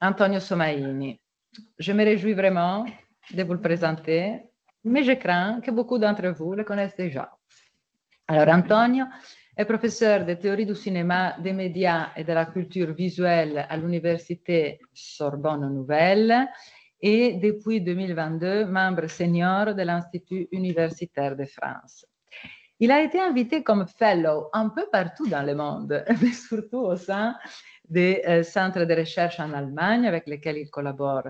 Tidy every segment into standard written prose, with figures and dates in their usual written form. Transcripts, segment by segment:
Antonio Somaini. Je me réjouis vraiment de vous le présenter, mais je crains que beaucoup d'entre vous le connaissent déjà. Alors, Antonio est professeur de théorie du cinéma, des médias et de la culture visuelle à l'Université Sorbonne Nouvelle et depuis 2022, membre senior de l'Institut universitaire de France. Il a été invité comme fellow un peu partout dans le monde, mais surtout au sein des centres de recherche en Allemagne avec lesquels il collabore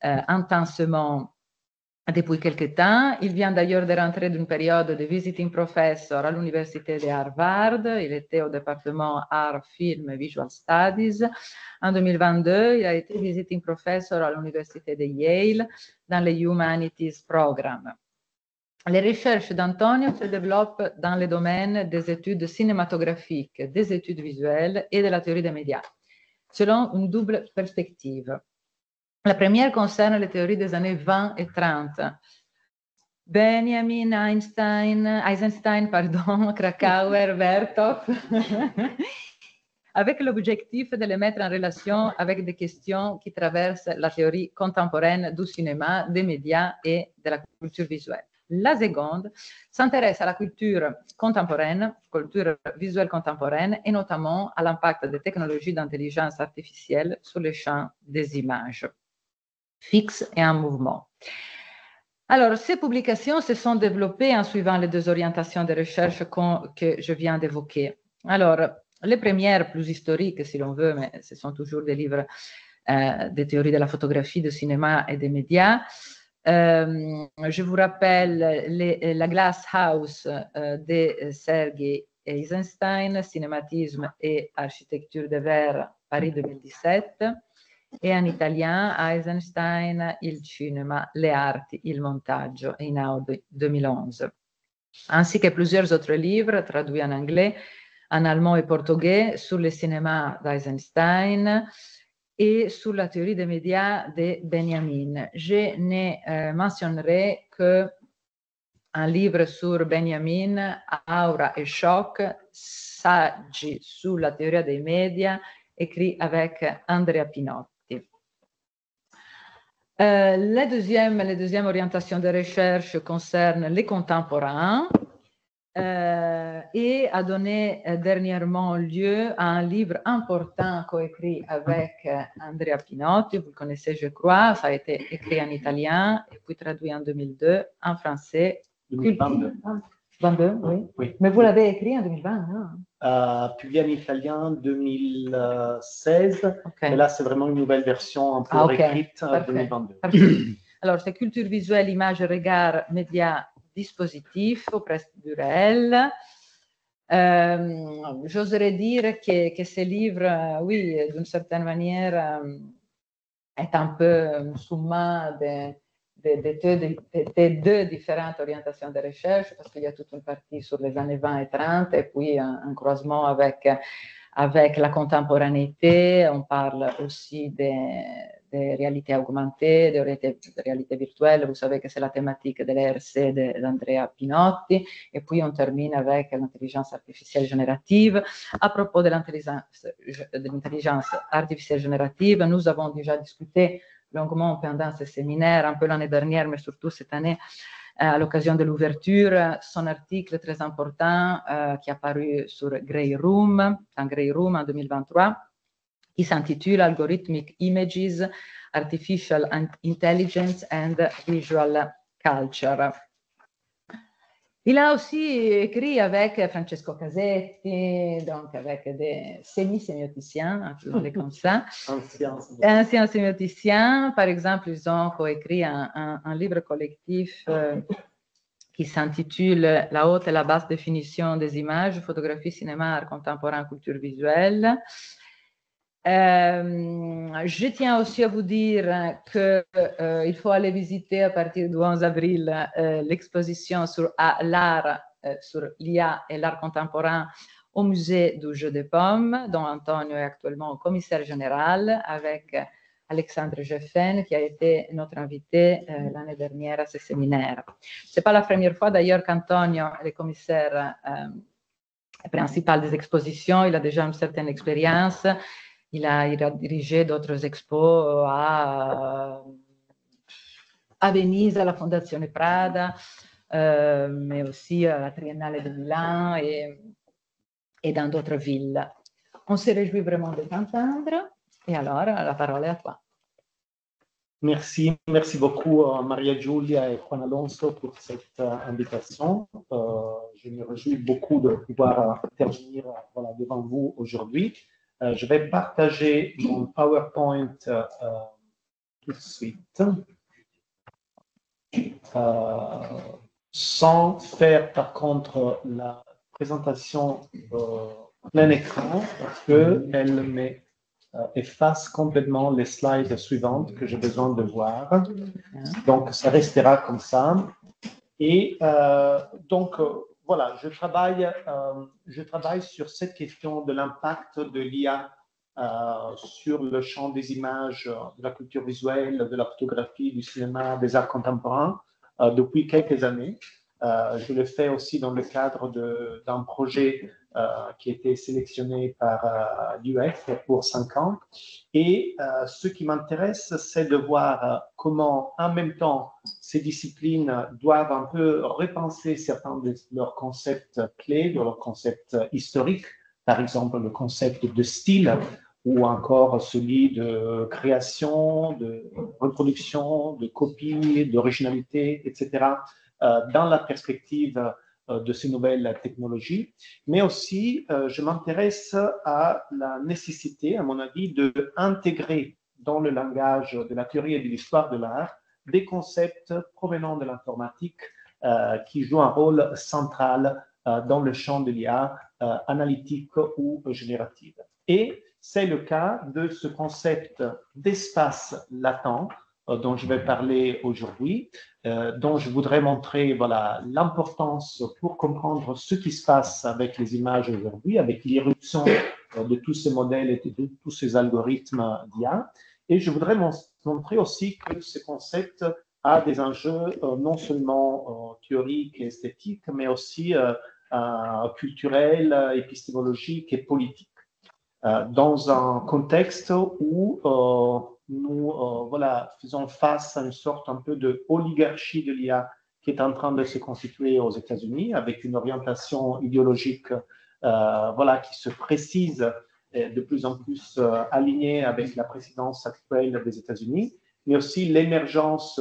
intensément depuis quelque temps. Il vient d'ailleurs de rentrer d'une période de visiting professor à l'université de Harvard. Il était au département Art, Film et Visual Studies. En 2022, il a été visiting professor à l'université de Yale dans le Humanities Programme. Les recherches d'Antonio se développent dans le domaine des études cinématographiques, des études visuelles et de la théorie des médias, selon une double perspective. La première concerne les théories des années 20 et 30. Benjamin, Eisenstein, Krakauer, Vertov, avec l'objectif de les mettre en relation avec des questions qui traversent la théorie contemporaine du cinéma, des médias et de la culture visuelle. La seconde s'intéresse à la culture contemporaine, culture visuelle contemporaine, et notamment à l'impact des technologies d'intelligence artificielle sur le champ des images fixes et en mouvement. Alors, ces publications se sont développées en suivant les deux orientations de recherche que je viens d'évoquer. Alors, les premières, plus historiques, si l'on veut, mais ce sont toujours des livres des théories de la photographie, du cinéma et des médias. Je vous rappelle la Glass House de Sergei Eisenstein, Cinématisme et Architecture de verre, Paris 2017, e in italien Eisenstein, il cinema, le arti, il montaggio, Einaudi 2011, ainsi que plusieurs autres livres traduits en anglais, en allemand et portugais sur le cinéma d'Eisenstein et sur la théorie des médias de Benjamin. Je ne mentionnerai qu'un livre sur Benjamin, Aura et Choc, saggi sulla teoria dei media, écrit avec Andrea Pinotti. La deuxième orientation de recherche concerne les contemporains et a donné dernièrement lieu à un livre important coécrit avec Andrea Pinotti, vous le connaissez je crois, ça a été écrit en italien et puis traduit en 2002 en français. 2022. 22, oui. Oui. Mais vous l'avez écrit en 2020, non? Publié en italien 2016, okay. Mais là c'est vraiment une nouvelle version un peu réécrite en 2022. Alors c'est culture visuelle, image, regard, médias, dispositifs au presque du réel. J'oserais dire que ce livre, oui, d'une certaine manière, est un peu une somme des deux différentes orientations de recherche, parce qu'il y a toute une partie sur les années 20 et 30, et puis un croisement avec la contemporanéité. On parle aussi des réalités augmentées, des réalités virtuelles. Vous savez que c'est la thématique de l'ERC d'Andrea Pinotti. Et puis on termine avec l'intelligence artificielle générative. À propos de l'intelligence artificielle générative, nous avons déjà discuté longuement pendant ce séminaire, un peu l'année dernière, mais surtout cette année, à l'occasion de l'ouverture, son article très important qui est apparu sur Grey Room en 2023, qui s'intitule Algorithmic Images, Artificial Intelligence and Visual Culture. Il a aussi écrit avec Francesco Casetti, donc avec des semi-sémioticiens, comme ça. Anciens sémioticiens. Par exemple, ils ont coécrit un livre collectif qui s'intitule La haute et la basse définition des images, photographie, cinéma, art contemporain, culture visuelle. Je tiens aussi à vous dire qu'il faut aller visiter à partir du 11 avril l'exposition sur l'art, sur l'IA et l'art contemporain au musée du Jeu des Pommes, dont Antonio est actuellement commissaire général, avec Alexandre Geffen, qui a été notre invité l'année dernière à ce séminaire. Ce n'est pas la première fois d'ailleurs qu'Antonio est le commissaire principal des expositions, il a déjà une certaine expérience. Il a dirigé d'autres expos à Venise, à la Fondazione Prada, mais aussi à la Triennale de Milan et dans d'autres villes. On se réjouit vraiment de t'entendre. Et alors, la parole est à toi. Merci beaucoup Maria Giulia et Juan Alonso pour cette invitation. Je me réjouis beaucoup de pouvoir intervenir devant vous aujourd'hui. Je vais partager mon PowerPoint tout de suite, sans faire par contre la présentation plein écran parce qu'elle efface complètement les slides suivantes que j'ai besoin de voir. Donc, ça restera comme ça. Et donc, voilà, je travaille sur cette question de l'impact de l'IA sur le champ des images, de la culture visuelle, de la photographie, du cinéma, des arts contemporains depuis quelques années. Je le fais aussi dans le cadre d'un projet qui a été sélectionné par l'UF pour 5 ans. Et ce qui m'intéresse, c'est de voir comment, en même temps, ces disciplines doivent un peu repenser certains de leurs concepts clés, de leurs concepts historiques, par exemple le concept de style, ou encore celui de création, de reproduction, de copie, d'originalité, etc., dans la perspective de ces nouvelles technologies. Mais aussi, je m'intéresse à la nécessité, à mon avis, d'intégrer dans le langage de la théorie et de l'histoire de l'art des concepts provenant de l'informatique qui jouent un rôle central dans le champ de l'IA analytique ou générative. Et c'est le cas de ce concept d'espace latent dont je vais parler aujourd'hui, dont je voudrais montrer l'importance pour comprendre ce qui se passe avec les images aujourd'hui, avec l'irruption de tous ces modèles et de tous ces algorithmes d'IA. Et je voudrais montrer aussi que ce concept a des enjeux non seulement théoriques et esthétiques, mais aussi culturels, épistémologiques et politiques. Dans un contexte où nous faisons face à une sorte un peu de oligarchie de l'IA qui est en train de se constituer aux États-Unis, avec une orientation idéologique qui se précise de plus en plus alignée avec la présidence actuelle des États-Unis, mais aussi l'émergence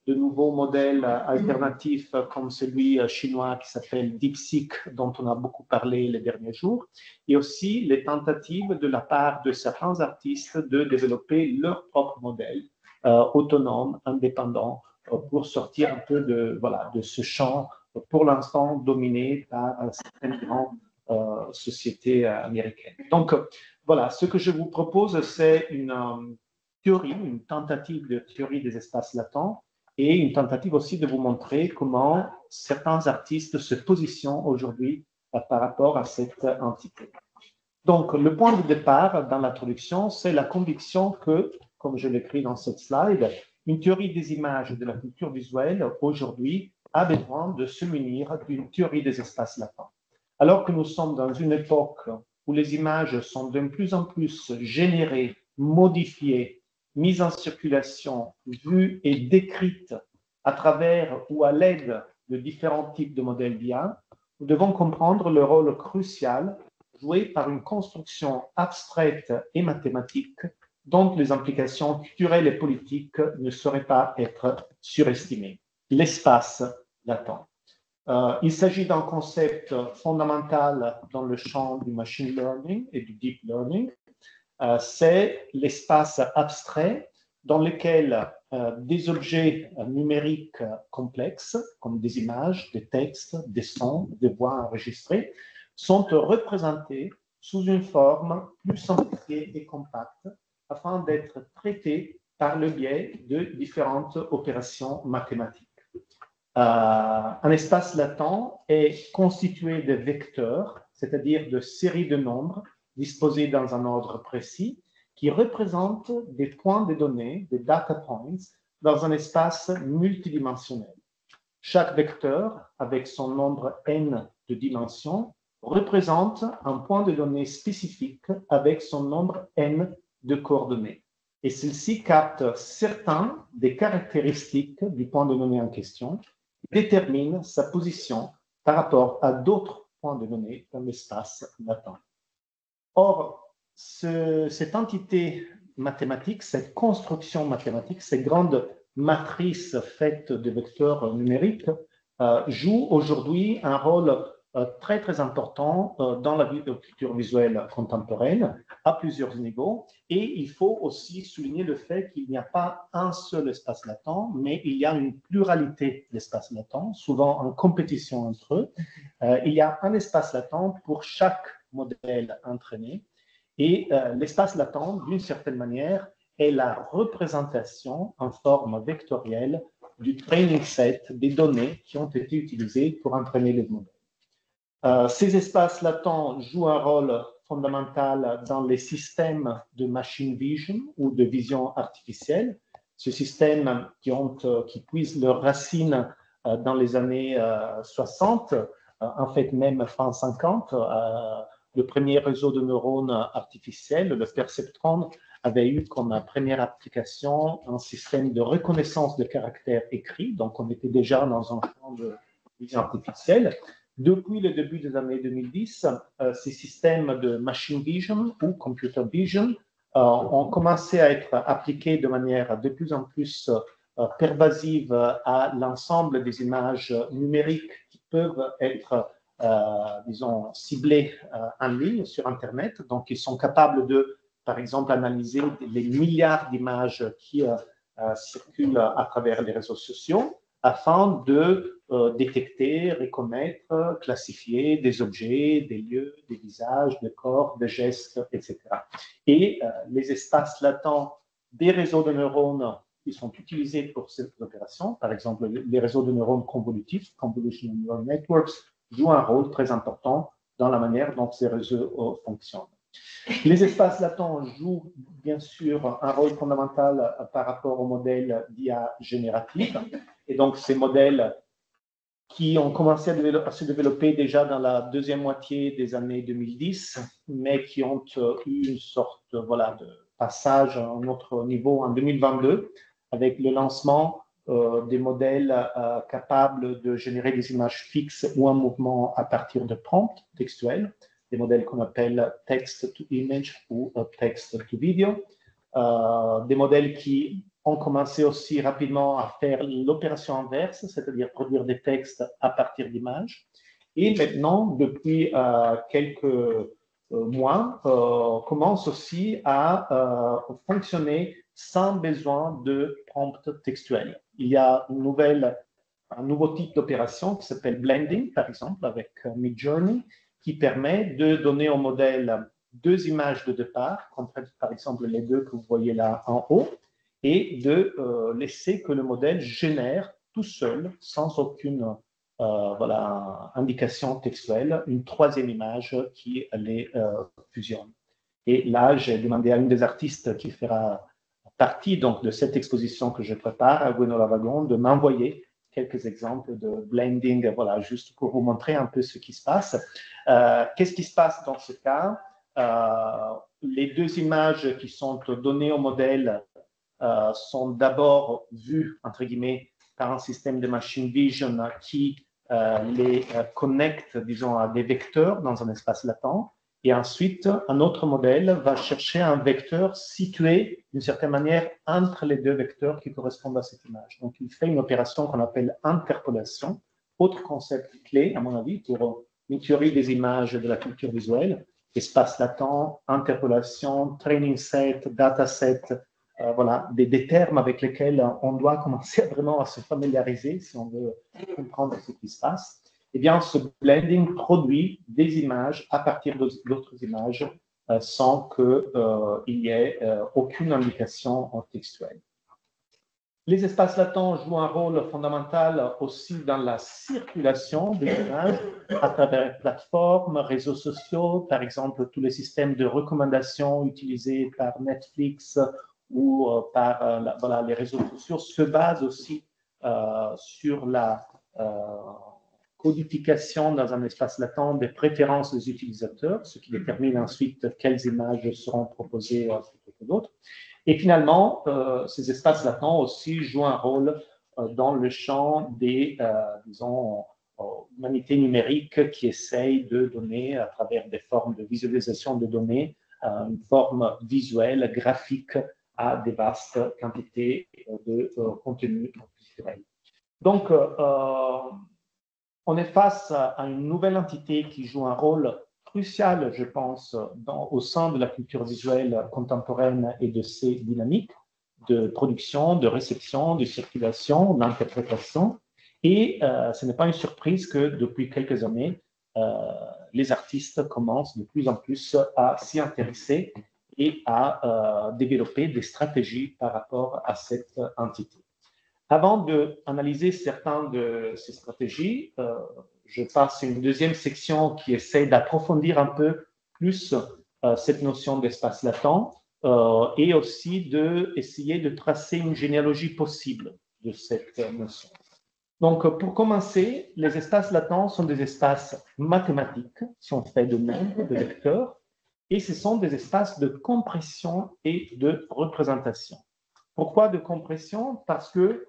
de nouveaux modèles alternatifs comme celui chinois qui s'appelle DeepSeek, dont on a beaucoup parlé les derniers jours, et aussi les tentatives de la part de certains artistes de développer leur propre modèle autonome, indépendant, pour sortir un peu de ce champ pour l'instant dominé par certaines grandes sociétés américaines. Donc, voilà, ce que je vous propose, c'est une théorie, une tentative de théorie des espaces latents, et une tentative aussi de vous montrer comment certains artistes se positionnent aujourd'hui par rapport à cette entité. Donc, le point de départ dans l'introduction, c'est la conviction que, comme je l'écris dans cette slide, une théorie des images et de la culture visuelle aujourd'hui a besoin de se munir d'une théorie des espaces latents. Alors que nous sommes dans une époque où les images sont de plus en plus générées, modifiées, mises en circulation, vues et décrites à travers ou à l'aide de différents types de modèles d'IA, nous devons comprendre le rôle crucial joué par une construction abstraite et mathématique dont les implications culturelles et politiques ne sauraient pas être surestimées. L'espace latent. Il s'agit d'un concept fondamental dans le champ du machine learning et du deep learning. C'est l'espace abstrait dans lequel des objets numériques complexes, comme des images, des textes, des sons, des voix enregistrées, sont représentés sous une forme plus simplifiée et compacte afin d'être traités par le biais de différentes opérations mathématiques. Un espace latent est constitué de vecteurs, c'est-à-dire de séries de nombres disposés dans un ordre précis, qui représentent des points de données, des data points, dans un espace multidimensionnel. Chaque vecteur, avec son nombre n de dimensions, représente un point de données spécifique avec son nombre n de coordonnées. Et celle-ci capte certaines des caractéristiques du point de données en question, détermine sa position par rapport à d'autres points de données dans l'espace latent. Or, cette entité mathématique, cette construction mathématique, ces grandes matrices faites de vecteurs numériques jouent aujourd'hui un rôle très très important dans la culture visuelle contemporaine à plusieurs niveaux. Et il faut aussi souligner le fait qu'il n'y a pas un seul espace latent, mais il y a une pluralité d'espaces latents, souvent en compétition entre eux. Il y a un espace latent pour chaque modèle entraîné. Et l'espace latent, d'une certaine manière, est la représentation en forme vectorielle du training set des données qui ont été utilisées pour entraîner les modèles. Ces espaces latents jouent un rôle fondamental dans les systèmes de machine vision ou de vision artificielle. Ces systèmes qui puisent leurs racines dans les années 60, en fait même fin 50, le premier réseau de neurones artificiels, le perceptron, avait eu comme première application un système de reconnaissance de caractères écrits. Donc, on était déjà dans un champ de vision artificielle. Depuis le début des années 2010, ces systèmes de machine vision ou computer vision ont commencé à être appliqués de manière de plus en plus pervasive à l'ensemble des images numériques qui peuvent être disons, ciblés en ligne sur Internet. Donc, ils sont capables de, par exemple, analyser les milliards d'images qui circulent à travers les réseaux sociaux afin de détecter, reconnaître, classifier des objets, des lieux, des visages, des corps, des gestes, etc. Et les espaces latents des réseaux de neurones qui sont utilisés pour cette opération, par exemple les réseaux de neurones convolutifs, Convolutional Neural Networks, jouent un rôle très important dans la manière dont ces réseaux fonctionnent. Les espaces latents jouent bien sûr un rôle fondamental par rapport aux modèles d'IA générative. Et donc, ces modèles qui ont commencé à se développer déjà dans la deuxième moitié des années 2010, mais qui ont eu une sorte voilà, de passage à un autre niveau en 2022, avec le lancement des modèles capables de générer des images fixes ou en mouvement à partir de prompts textuels, des modèles qu'on appelle text-to-image ou text-to-video, des modèles qui ont commencé aussi rapidement à faire l'opération inverse, c'est-à-dire produire des textes à partir d'images. Et maintenant, depuis quelques mois, commence aussi à fonctionner sans besoin de prompt textuel. Il y a un nouveau type d'opération qui s'appelle blending, par exemple, avec Midjourney, qui permet de donner au modèle deux images de départ, comme par exemple les deux que vous voyez là en haut, et de laisser que le modèle génère tout seul, sans aucune voilà, indication textuelle, une troisième image qui les fusionne. Et là, j'ai demandé à une des artistes qui fera partie donc, de cette exposition que je prépare, à Gwenola Wagon, de m'envoyer quelques exemples de blending, voilà, juste pour vous montrer un peu ce qui se passe. Qu'est-ce qui se passe dans ce cas? Les deux images qui sont données au modèle sont d'abord vues, entre guillemets, par un système de machine vision qui les connecte, disons, à des vecteurs dans un espace latent. Et ensuite, un autre modèle va chercher un vecteur situé, d'une certaine manière, entre les deux vecteurs qui correspondent à cette image. Donc, il fait une opération qu'on appelle interpolation, autre concept clé, à mon avis, pour une théorie des images de la culture visuelle. Espace latent, interpolation, training set, dataset, voilà, des termes avec lesquels on doit commencer vraiment à se familiariser si on veut comprendre ce qui se passe. Eh bien, ce blending produit des images à partir d'autres images sans qu'il y ait aucune indication textuelle. Les espaces latents jouent un rôle fondamental aussi dans la circulation des images à travers plateformes, réseaux sociaux, par exemple tous les systèmes de recommandation utilisés par Netflix ou par voilà, les réseaux sociaux se basent aussi sur la codification dans un espace latent des préférences des utilisateurs, ce qui détermine ensuite quelles images seront proposées plutôt que d'autres. Et finalement, ces espaces latents aussi jouent un rôle dans le champ des, disons, humanités numériques qui essayent de donner, à travers des formes de visualisation de données, une forme visuelle, graphique à des vastes quantités de contenu culturel. Donc, on est face à une nouvelle entité qui joue un rôle crucial, je pense, au sein de la culture visuelle contemporaine et de ses dynamiques de production, de réception, de circulation, d'interprétation. Et ce n'est pas une surprise que depuis quelques années, les artistes commencent de plus en plus à s'y intéresser et à développer des stratégies par rapport à cette entité. Avant d'analyser certaines de ces stratégies, je passe à une deuxième section qui essaie d'approfondir un peu plus cette notion d'espace latent et aussi d'essayer de tracer une généalogie possible de cette notion. Donc, pour commencer, les espaces latents sont des espaces mathématiques, sont faits de nombres, de vecteurs, et ce sont des espaces de compression et de représentation. Pourquoi de compression? Parce que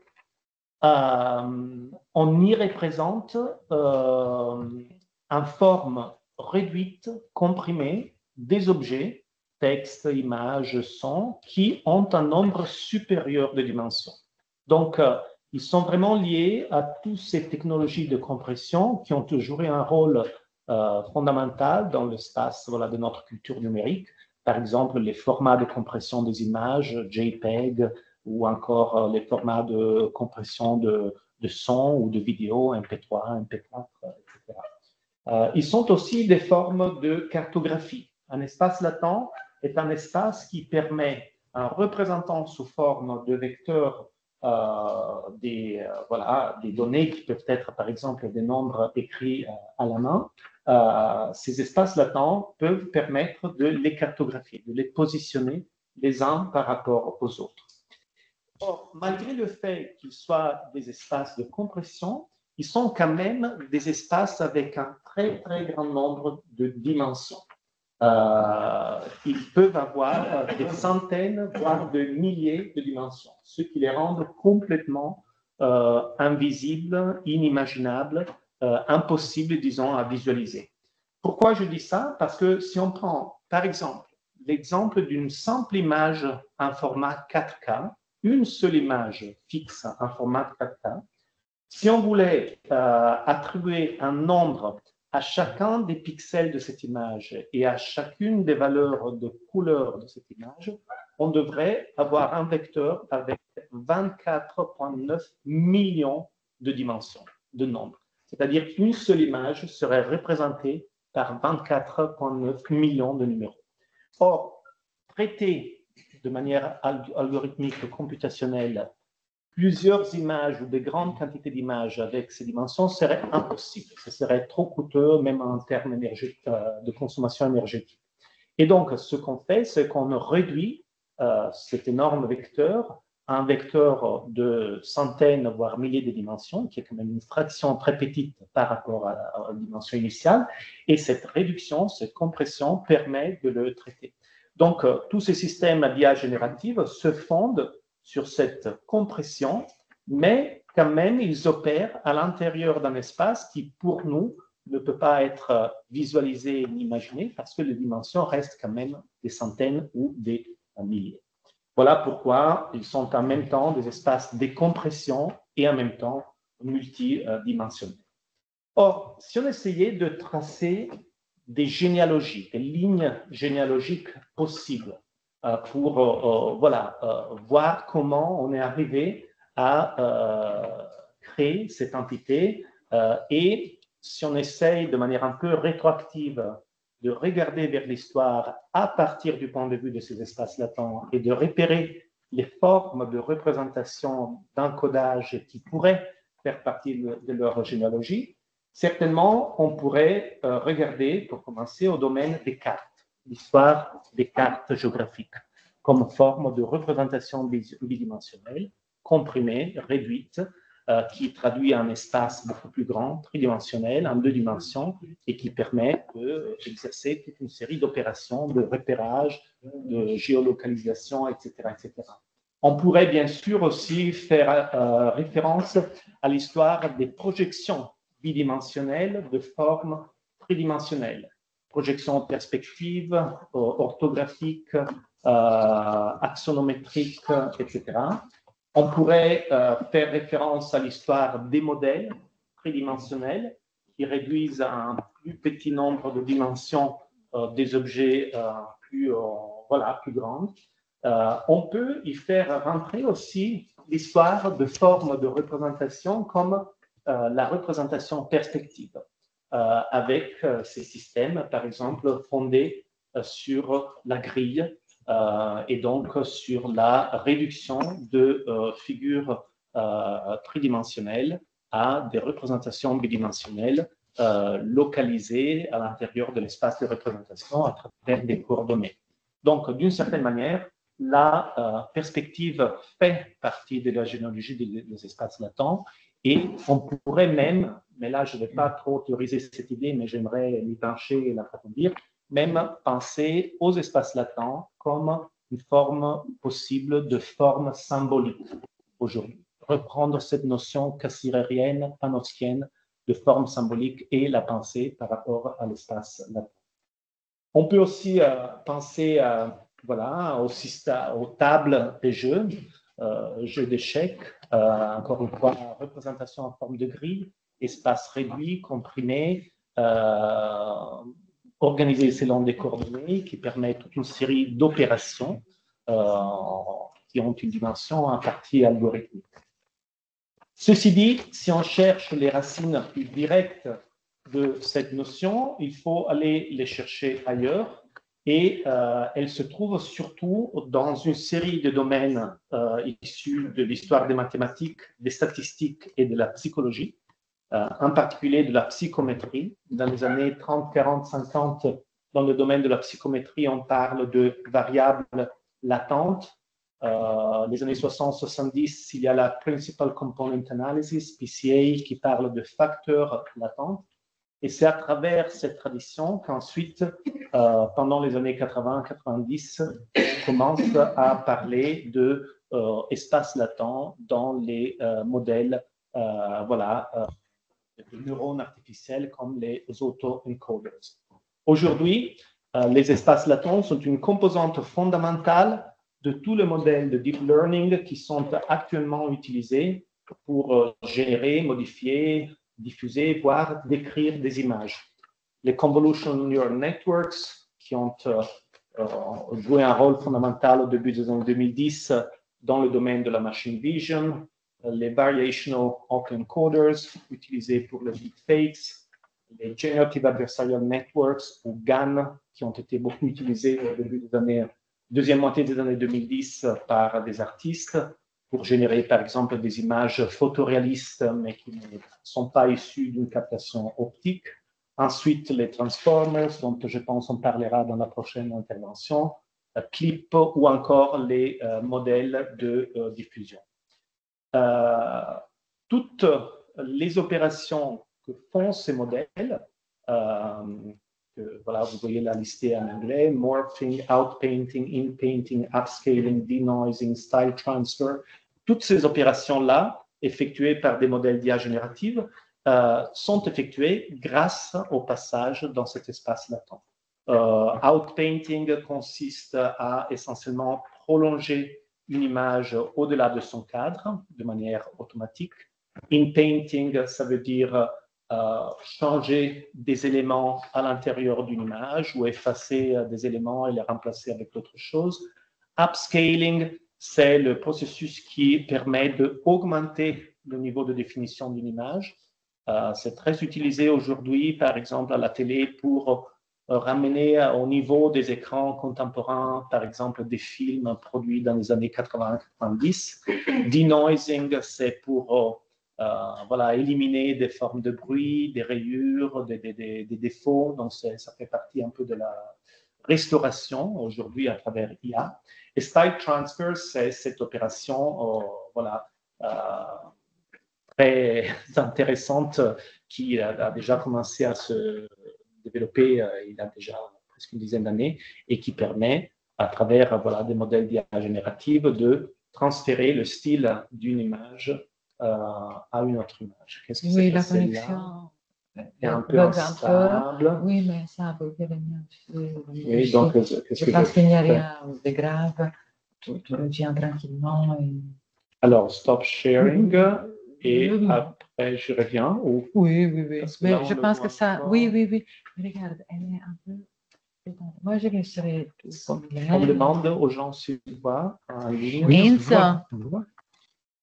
on y représente en forme réduite, comprimée, des objets, texte, images, sons, qui ont un nombre supérieur de dimensions. Donc, ils sont vraiment liés à toutes ces technologies de compression qui ont joué un rôle fondamental dans l'espace de notre culture numérique. Par exemple, les formats de compression des images, JPEG, ou encore les formats de compression de son ou de vidéo, MP3, MP4, etc. Ils sont aussi des formes de cartographie. Un espace latent est un espace qui permet un représentant sous forme de vecteurs des données qui peuvent être, par exemple, des nombres écrits à la main. Ces espaces latents peuvent permettre de les cartographier, de les positionner les uns par rapport aux autres. Or, malgré le fait qu'ils soient des espaces de compression, ils sont quand même des espaces avec un très, très grand nombre de dimensions. Ils peuvent avoir des centaines, voire des milliers de dimensions, ce qui les rend complètement invisibles, inimaginables, impossibles, disons, à visualiser. Pourquoi je dis ça? Parce que si on prend, par exemple, l'exemple d'une simple image en format 4K, une seule image fixe en format 4K, si on voulait attribuer un nombre à chacun des pixels de cette image et à chacune des valeurs de couleur de cette image, on devrait avoir un vecteur avec 24,9 millions de dimensions, de nombres. C'est-à-dire qu'une seule image serait représentée par 24,9 millions de numéros. Or, traiter de manière algorithmique computationnelle plusieurs images ou des grandes quantités d'images avec ces dimensions serait impossible. Ce serait trop coûteux, même en termes de consommation énergétique. Et donc, ce qu'on fait, c'est qu'on réduit cet énorme vecteur à un vecteur de centaines, voire milliers de dimensions, qui est quand même une fraction très petite par rapport à la dimension initiale. Et cette réduction, cette compression permet de le traiter. Donc, tous ces systèmes d'IA générative se fondent sur cette compression, mais quand même, ils opèrent à l'intérieur d'un espace qui, pour nous, ne peut pas être visualisé ni imaginé parce que les dimensions restent quand même des centaines ou des milliers. Voilà pourquoi ils sont en même temps des espaces de compression et en même temps multidimensionnels. Or, si on essayait de tracer des généalogies, des lignes généalogiques possibles pour voir comment on est arrivé à créer cette entité et si on essaye de manière un peu rétroactive de regarder vers l'histoire à partir du point de vue de ces espaces latents et de repérer les formes de représentation d'encodage qui pourraient faire partie de leur généalogie, certainement, on pourrait regarder, pour commencer, au domaine des cartes, l'histoire des cartes géographiques, comme forme de représentation bidimensionnelle, comprimée, réduite, qui traduit un espace beaucoup plus grand, tridimensionnel, en 2 dimensions, et qui permet d'exercer toute une série d'opérations de repérage, de géolocalisation, etc., etc. On pourrait bien sûr aussi faire référence à l'histoire des projections bidimensionnelles de formes tridimensionnelles. Projections perspectives, orthographiques, axonométriques, etc. On pourrait faire référence à l'histoire des modèles tridimensionnels qui réduisent à un plus petit nombre de dimensions des objets plus grandes. On peut y faire rentrer aussi l'histoire de formes de représentation comme la représentation perspective, avec ces systèmes, par exemple, fondés sur la grille et donc sur la réduction de figures tridimensionnelles à des représentations bidimensionnelles localisées à l'intérieur de l'espace de représentation à travers des coordonnées. Donc, d'une certaine manière, la perspective fait partie de la généalogie des espaces latents et on pourrait même, mais là je ne vais pas trop théoriser cette idée, mais j'aimerais m'y pencher et l'approfondir, même penser aux espaces latents comme une forme possible de forme symbolique aujourd'hui. Reprendre cette notion cassirérienne, panofskienne de forme symbolique et la penser par rapport à l'espace latent. On peut aussi penser aux tables des jeux, jeux d'échecs, encore une fois, représentation en forme de grille, espace réduit, comprimé, organisé selon des coordonnées qui permettent toute une série d'opérations qui ont une dimension en partie algorithmique. Ceci dit, si on cherche les racines plus directes de cette notion, il faut aller les chercher ailleurs et elles se trouvent surtout dans une série de domaines issus de l'histoire des mathématiques, des statistiques et de la psychologie, en particulier de la psychométrie. Dans les années 30, 40, 50, dans le domaine de la psychométrie, on parle de variables latentes. Les années 60-70, il y a la Principal Component Analysis, PCA, qui parle de facteurs latents. Et c'est à travers cette tradition qu'ensuite, pendant les années 80-90, on commence à parler de espace latent dans les modèles de neurones artificiels comme les auto-encoders. Aujourd'hui, les espaces latents sont une composante fondamentale de tous les modèles de deep learning qui sont actuellement utilisés pour générer, modifier, diffuser, voire décrire des images. Les Convolutional Neural Networks, qui ont joué un rôle fondamental au début des années 2010 dans le domaine de la machine vision, les Variational Autoencoders, utilisés pour les deepfakes, les Generative Adversarial Networks, ou GAN, qui ont été beaucoup utilisés au début des années, deuxième moitié des années 2010 par des artistes, pour générer, par exemple, des images photoréalistes, mais qui ne sont pas issues d'une captation optique. Ensuite, les Transformers, dont je pense on parlera dans la prochaine intervention, Clip, ou encore les modèles de diffusion. Toutes les opérations que font ces modèles, voilà, vous voyez la listée en anglais, morphing, outpainting, inpainting, upscaling, denoising, style transfer, toutes ces opérations-là, effectuées par des modèles d'IA générative, sont effectuées grâce au passage dans cet espace latent. Outpainting consiste à essentiellement prolonger une image au-delà de son cadre de manière automatique. Inpainting, ça veut dire changer des éléments à l'intérieur d'une image ou effacer des éléments et les remplacer avec d'autres choses. Upscaling, c'est le processus qui permet d'augmenter le niveau de définition d'une image. C'est très utilisé aujourd'hui, par exemple, à la télé pour ramener au niveau des écrans contemporains, par exemple, des films produits dans les années 80-90. Denoising, c'est pour éliminer des formes de bruit, des rayures, des défauts. Donc, ça fait partie un peu de la restauration aujourd'hui à travers IA. Et style transfer, c'est cette opération très intéressante qui a déjà commencé à se développer il y a déjà presque une dizaine d'années et qui permet, à travers voilà, des modèles d'IA générative, de transférer le style d'une image à une autre image. Qu'est-ce que oui, la connexion est un peu instable. Oui, mais ça va venir. Oui, donc, je pense qu'il n'y a rien de grave. Tout vient tranquillement. Et... Alors, stop sharing. Et après, je reviens. Ou... Oui. Mais je pense que ça... Oui. Regarde, elle est un peu... Moi, je laisserai tout comme il est. On demande aux gens s'ils voient en ligne.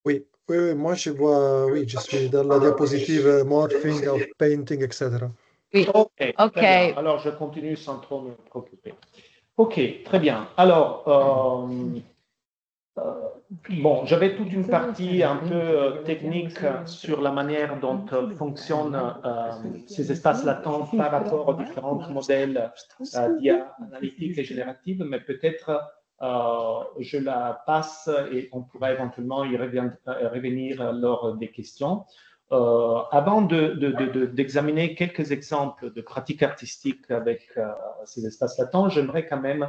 Oui, moi je vois, oui, je suis dans la diapositive morphing of painting, etc. Oui, ok. Alors, je continue sans trop me préoccuper. Ok, très bien. Alors, bon, j'avais toute une partie un peu technique sur la manière dont fonctionnent ces espaces latents par rapport aux différents modèles d'IA analytique et générative, mais peut-être je la passe et on pourra éventuellement y revenir lors des questions. Avant d'examiner quelques exemples de pratiques artistiques avec ces espaces latents, j'aimerais quand même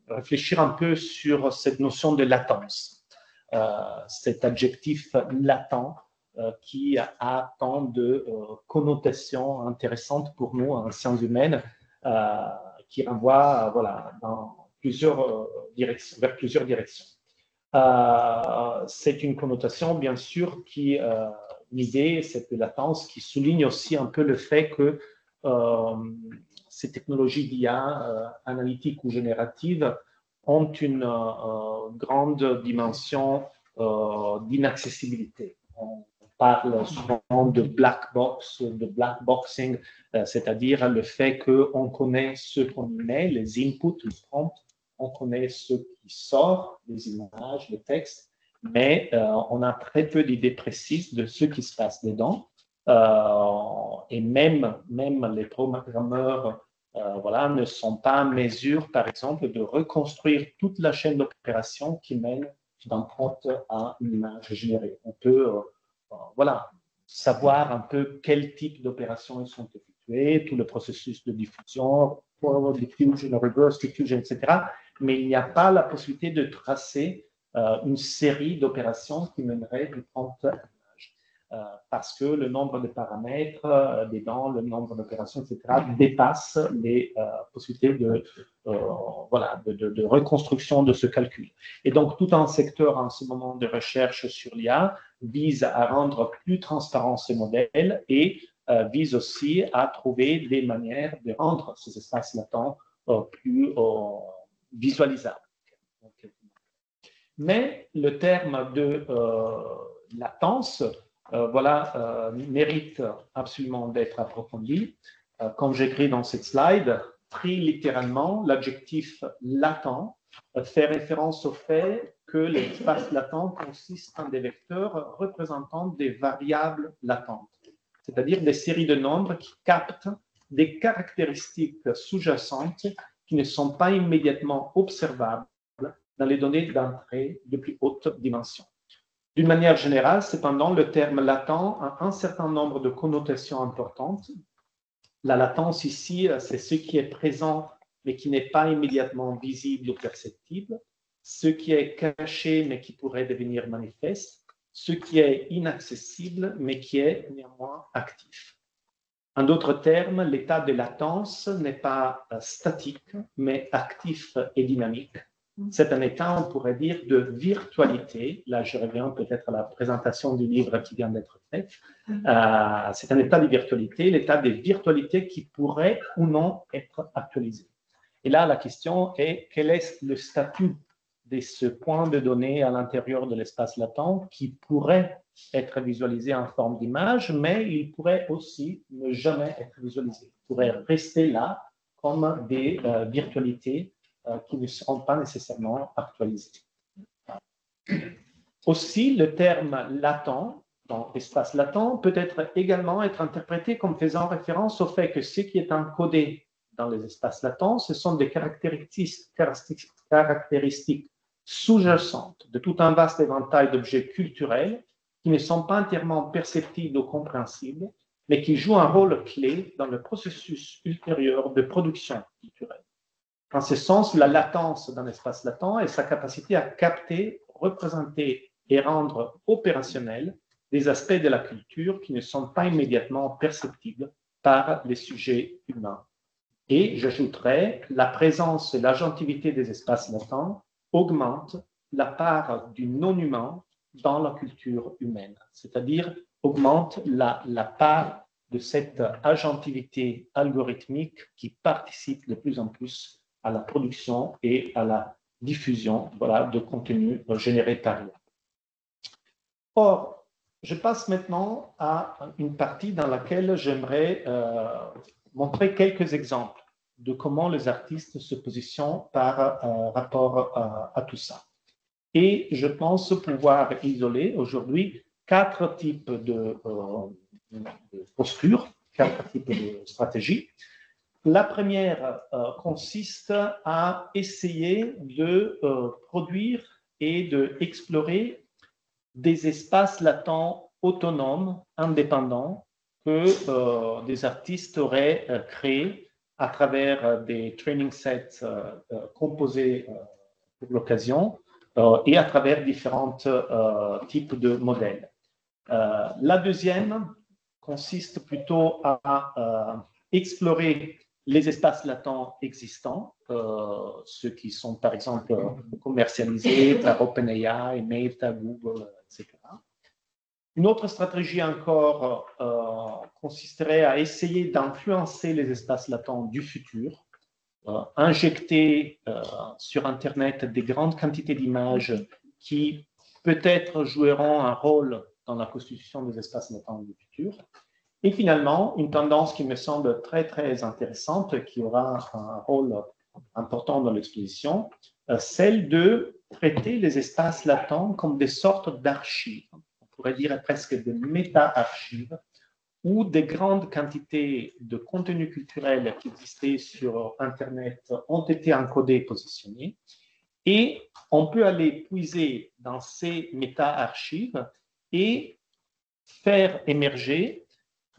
réfléchir un peu sur cette notion de latence, cet adjectif latent qui a tant de connotations intéressantes pour nous en sciences humaines, qui renvoie voilà, dans vers plusieurs directions. C'est une connotation, bien sûr, une idée, cette latence, qui souligne aussi un peu le fait que ces technologies d'IA analytiques ou génératives ont une grande dimension d'inaccessibilité. On parle souvent de black box, de black boxing, c'est-à-dire le fait qu'on connaît ce qu'on met, les inputs, les prompts, on connaît ce qui sort, les images, les textes, mais on a très peu d'idées précises de ce qui se passe dedans. Et même les programmeurs voilà, ne sont pas en mesure, par exemple, de reconstruire toute la chaîne d'opération qui mène d'un prompt à une image générée. On peut voilà, savoir un peu quel type d'opérations ils sont effectuées, tout le processus de diffusion, forward diffusion, reverse diffusion, etc. Mais il n'y a pas la possibilité de tracer une série d'opérations qui mèneraient du prompt à l'image. Parce que le nombre de paramètres dedans, le nombre d'opérations, etc., dépasse les possibilités de reconstruction de ce calcul. Et donc, tout un secteur en ce moment de recherche sur l'IA vise à rendre plus transparents ces modèles et vise aussi à trouver des manières de rendre ces espaces latents plus visualisables. Mais le terme de latence mérite absolument d'être approfondi. Comme j'écris dans cette slide, très littéralement, l'adjectif latent fait référence au fait que l'espace latent consiste en des vecteurs représentant des variables latentes, c'est-à-dire des séries de nombres qui captent des caractéristiques sous-jacentes qui ne sont pas immédiatement observables dans les données d'entrée de plus haute dimension. D'une manière générale, cependant, le terme latent a un certain nombre de connotations importantes. La latence ici, c'est ce qui est présent mais qui n'est pas immédiatement visible ou perceptible, ce qui est caché mais qui pourrait devenir manifeste, ce qui est inaccessible mais qui est néanmoins actif. En d'autres termes, l'état de latence n'est pas statique mais actif et dynamique. C'est un état, on pourrait dire, de virtualité. Là, je reviens peut-être à la présentation du livre qui vient d'être fait. C'est un état de virtualité, l'état de virtualité qui pourrait ou non être actualisé. Et là, la question est, quel est le statut de ce point de données à l'intérieur de l'espace latent qui pourrait être visualisé en forme d'image, mais il pourrait aussi ne jamais être visualisé. Il pourrait rester là comme des virtualités qui ne seront pas nécessairement actualisées. Aussi, le terme latent, dans l'espace latent, peut également être interprété comme faisant référence au fait que ce qui est encodé dans les espaces latents, ce sont des caractéristiques sous-jacentes de tout un vaste éventail d'objets culturels qui ne sont pas entièrement perceptibles ou compréhensibles, mais qui jouent un rôle clé dans le processus ultérieur de production culturelle. En ce sens, la latence d'un espace latent est sa capacité à capter, représenter et rendre opérationnels des aspects de la culture qui ne sont pas immédiatement perceptibles par les sujets humains. Et j'ajouterais, la présence et l'agentivité des espaces latents augmentent la part du non-humain dans la culture humaine, c'est-à-dire augmente la part de cette agentivité algorithmique qui participe de plus en plus à la production et à la diffusion de contenu généré par l'IA. Or, je passe maintenant à une partie dans laquelle j'aimerais montrer quelques exemples de comment les artistes se positionnent par rapport à tout ça. Et je pense pouvoir isoler aujourd'hui 4 types de postures, 4 types de stratégies. La première consiste à essayer de produire et d'explorer des espaces latents autonomes, indépendants, que des artistes auraient créés à travers des training sets composés pour l'occasion et à travers différents types de modèles. La deuxième consiste plutôt à explorer les espaces latents existants, ceux qui sont par exemple commercialisés par OpenAI, Meta, Google, etc. Une autre stratégie encore consisterait à essayer d'influencer les espaces latents du futur, injecter sur Internet des grandes quantités d'images qui peut-être joueront un rôle dans la constitution des espaces latents du futur. Et finalement, une tendance qui me semble très, très intéressante, qui aura un rôle important dans l'exposition, celle de traiter les espaces latents comme des sortes d'archives, on pourrait dire presque des méta-archives, où des grandes quantités de contenus culturels qui existaient sur Internet ont été encodés et positionnés. Et on peut aller puiser dans ces méta-archives et faire émerger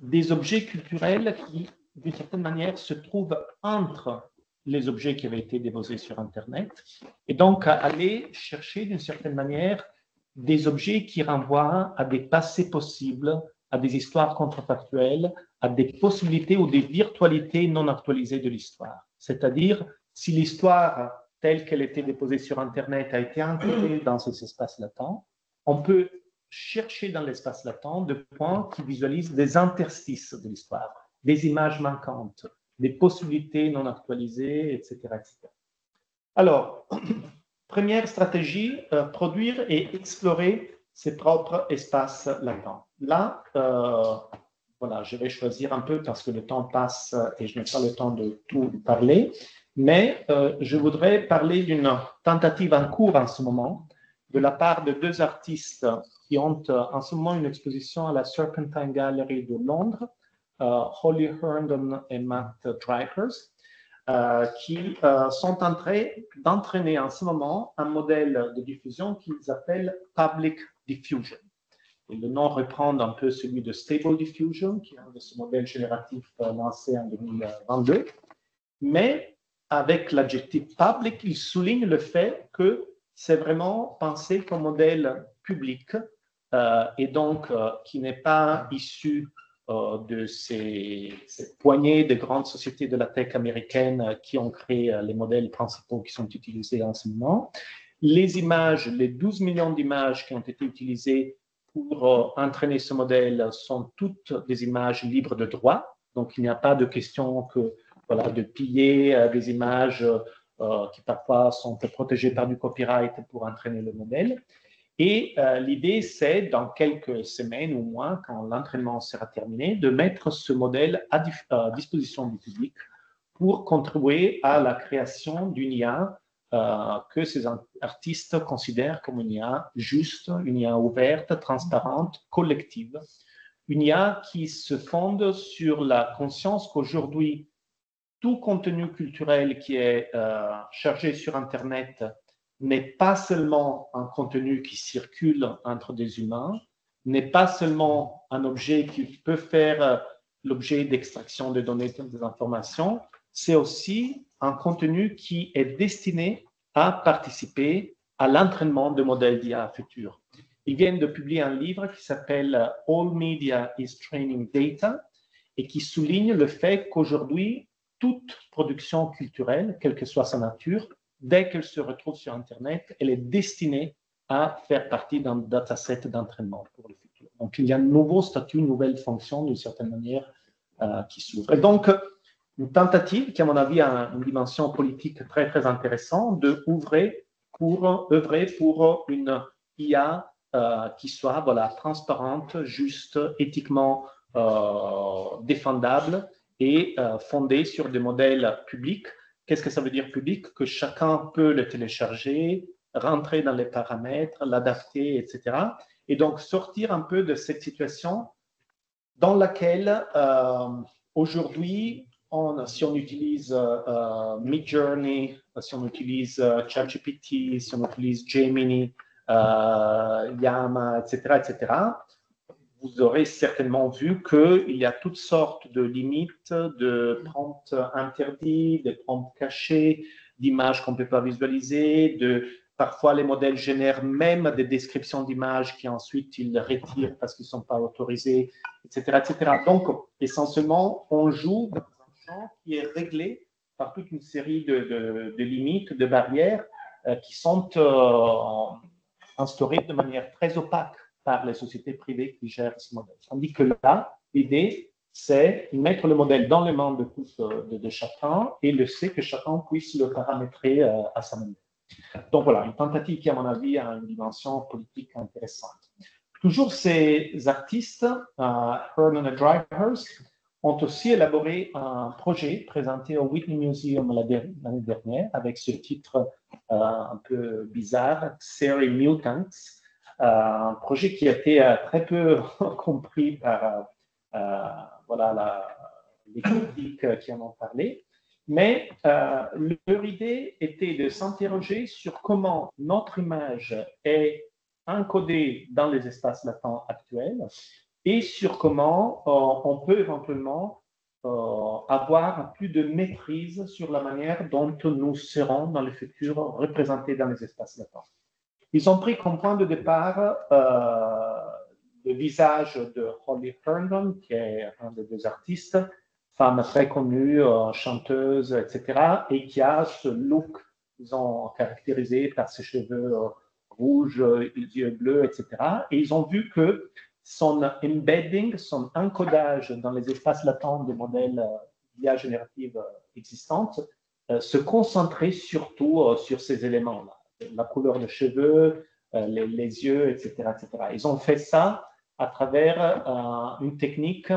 des objets culturels qui, d'une certaine manière, se trouvent entre les objets qui avaient été déposés sur Internet, et donc aller chercher, d'une certaine manière, des objets qui renvoient à des passés possibles, à des histoires contrefactuelles, à des possibilités ou des virtualités non actualisées de l'histoire. C'est-à-dire, si l'histoire telle qu'elle était déposée sur Internet a été encodée dans ces espaces latents, on peut chercher dans l'espace latent des points qui visualisent des interstices de l'histoire, des images manquantes, des possibilités non actualisées, etc. etc. Alors, première stratégie, produire et explorer ses propres espaces latents. Là, voilà, je vais choisir un peu parce que le temps passe et je n'ai pas le temps de tout parler, mais je voudrais parler d'une tentative en cours en ce moment de la part de 2 artistes qui ont en ce moment une exposition à la Serpentine Gallery de Londres, Holly Herndon et Matt Drivers, qui sont en train d'entraîner en ce moment un modèle de diffusion qu'ils appellent Public Diffusion. Et le nom reprend un peu celui de Stable Diffusion, qui est un de ces modèles génératifs lancé en 2022. Mais avec l'adjectif public, il souligne le fait que c'est vraiment pensé comme modèle public et donc qui n'est pas issu de cette poignée de grandes sociétés de la tech américaines qui ont créé les modèles principaux qui sont utilisés en ce moment. Les images, les 12 millions d'images qui ont été utilisées pour entraîner ce modèle sont toutes des images libres de droit. Donc, il n'y a pas de question que, voilà, de piller des images qui parfois sont protégées par du copyright pour entraîner le modèle. Et l'idée, c'est, dans quelques semaines ou mois, quand l'entraînement sera terminé, de mettre ce modèle à disposition du public pour contribuer à la création d'une IA que ces artistes considèrent comme une IA juste, une IA ouverte, transparente, collective. Une IA qui se fonde sur la conscience qu'aujourd'hui, tout contenu culturel qui est chargé sur Internet n'est pas seulement un contenu qui circule entre des humains, n'est pas seulement un objet qui peut faire l'objet d'extraction de données, des informations, c'est aussi un contenu qui est destiné à participer à l'entraînement de modèles d'IA futurs. Ils viennent de publier un livre qui s'appelle All Media is Training Data et qui souligne le fait qu'aujourd'hui, toute production culturelle, quelle que soit sa nature, dès qu'elle se retrouve sur Internet, elle est destinée à faire partie d'un dataset d'entraînement pour le futur. Donc, il y a un nouveau statut, une nouvelle fonction, d'une certaine manière, qui s'ouvre. Et donc, une tentative qui, à mon avis, a une dimension politique très, très intéressante, d'œuvrer pour une IA qui soit transparente, juste, éthiquement défendable et fondée sur des modèles publics. Qu'est-ce que ça veut dire public? Que chacun peut le télécharger, rentrer dans les paramètres, l'adapter, etc. Et donc sortir un peu de cette situation dans laquelle aujourd'hui, si on utilise Midjourney, si on utilise ChatGPT, si on utilise Gemini, Llama, etc., vous aurez certainement vu qu'il y a toutes sortes de limites, de prompts interdits, de prompts cachés, d'images qu'on ne peut pas visualiser, parfois les modèles génèrent même des descriptions d'images qui ensuite ils retirent parce qu'ils ne sont pas autorisés, etc., etc. Donc, essentiellement, on joue dans un champ qui est réglé par toute une série de limites, de barrières qui sont instaurées de manière très opaque par les sociétés privées qui gèrent ce modèle. Tandis que là, l'idée, c'est mettre le modèle dans les mains de chacun et laisser que chacun puisse le paramétrer à sa manière. Donc voilà, une tentative qui, à mon avis, a une dimension politique intéressante. Toujours ces artistes, Herman et Dryhurst, ont aussi élaboré un projet présenté au Whitney Museum l'année dernière avec ce titre un peu bizarre, Xeri Mutants, un projet qui a été très peu compris par les critiques qui en ont parlé. Mais leur idée était de s'interroger sur comment notre image est encodée dans les espaces latents actuels et sur comment on peut éventuellement avoir plus de maîtrise sur la manière dont nous serons dans le futur représentés dans les espaces latents. Ils ont pris comme point de départ le visage de Holly Herndon, qui est un des deux artistes, femme très connue, chanteuse, etc., et qui a ce look, disons, caractérisé par ses cheveux rouges, yeux bleus, etc. Et ils ont vu que son embedding, son encodage dans les espaces latents des modèles d'IA générative existantes se concentrait surtout sur ces éléments-là, la couleur de cheveux, les yeux, etc., etc. Ils ont fait ça à travers une technique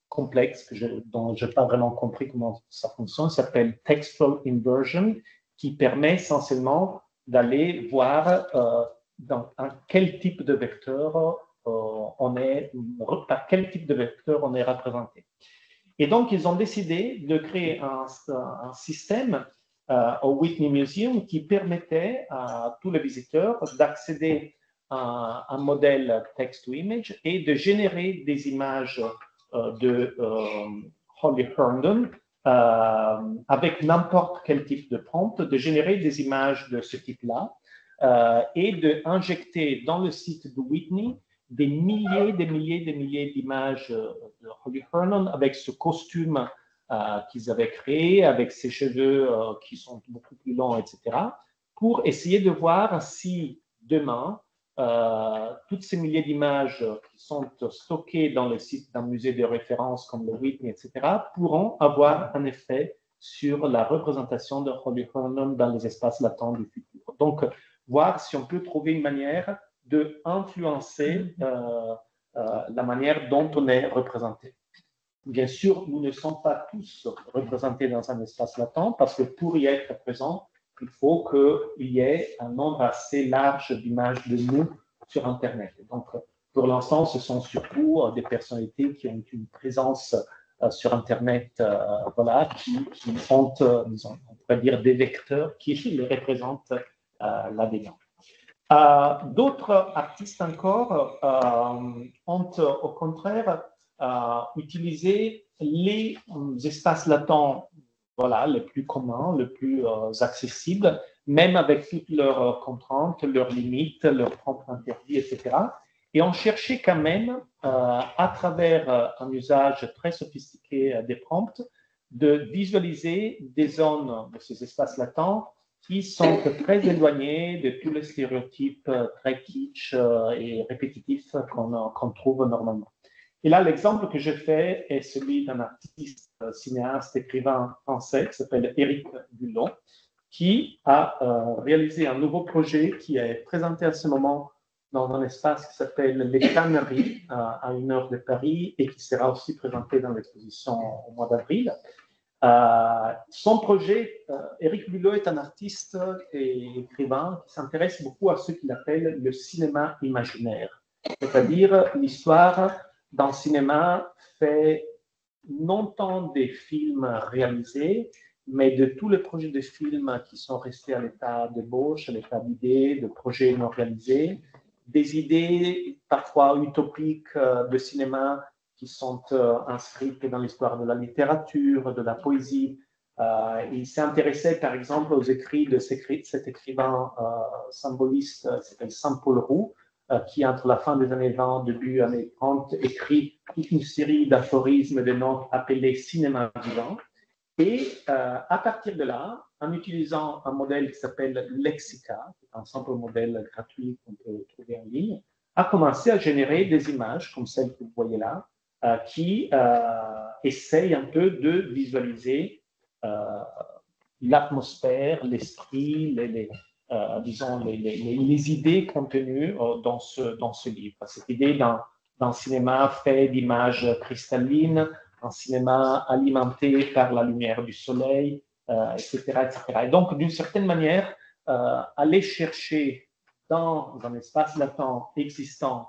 complexe dont je n'ai pas vraiment compris comment ça fonctionne, ça s'appelle Textual Inversion, qui permet essentiellement d'aller voir dans quel type de vecteur par quel type de vecteur on est représenté. Et donc, ils ont décidé de créer un système au Whitney Museum qui permettait à tous les visiteurs d'accéder à un modèle text-to-image et de générer des images de Holly Herndon avec n'importe quel type de prompt, de générer des images de ce type-là et d'injecter dans le site de Whitney des milliers d'images de Holly Herndon avec ce costume qu'ils avaient créé, avec ses cheveux qui sont beaucoup plus longs, etc., pour essayer de voir si demain, toutes ces milliers d'images qui sont stockées dans le site d'un musée de référence comme le Whitney, etc., pourront avoir un effet sur la représentation de Holly Herndon dans les espaces latents du futur. Donc, voir si on peut trouver une manière d'influencer la manière dont on est représenté. Bien sûr, nous ne sommes pas tous représentés dans un espace latent parce que pour y être présent, il faut qu'il y ait un nombre assez large d'images de nous sur Internet. Donc, pour l'instant, ce sont surtout des personnalités qui ont une présence sur Internet, qui ont, disons, on pourrait dire, des vecteurs qui les représentent là-dedans. D'autres artistes encore ont au contraire utilisé les espaces latents, voilà, les plus communs, les plus accessibles, même avec toutes leurs contraintes, leurs limites, leurs propres interdits, etc. Et ont cherché quand même, à travers un usage très sophistiqué des prompts, de visualiser des zones de ces espaces latents qui sont très éloignés de tous les stéréotypes très kitsch et répétitifs qu'on trouve normalement. Et là, l'exemple que je fais est celui d'un artiste, cinéaste, écrivain français qui s'appelle Éric Bullon, qui a réalisé un nouveau projet qui est présenté à ce moment dans un espace qui s'appelle Les Canneries, à 1 heure de Paris, et qui sera aussi présenté dans l'exposition au mois d'avril. Son projet, Éric Bullon est un artiste et écrivain qui s'intéresse beaucoup à ce qu'il appelle le cinéma imaginaire, c'est-à-dire l'histoire d'un cinéma fait non tant des films réalisés, mais de tous les projets de films qui sont restés à l'état d'ébauche, à l'état d'idées, de projets non réalisés, des idées parfois utopiques de cinéma qui sont inscrites dans l'histoire de la littérature, de la poésie. Il s'est intéressé, par exemple, aux écrits de cet écrivain symboliste, s'appelle Saint-Paul Roux, qui, entre la fin des années 20 et début des années 30, écrit toute une série d'aphorismes de notes appelés cinéma vivant. Et à partir de là, en utilisant un modèle qui s'appelle Lexica, un simple modèle gratuit qu'on peut trouver en ligne, a commencé à générer des images comme celles que vous voyez là, qui essayent un peu de visualiser l'atmosphère, l'esprit, disons, les idées contenues dans ce livre. Cette idée d'un cinéma fait d'images cristallines, un cinéma alimenté par la lumière du soleil, etc., etc. Et donc, d'une certaine manière, aller chercher dans un espace latent existant,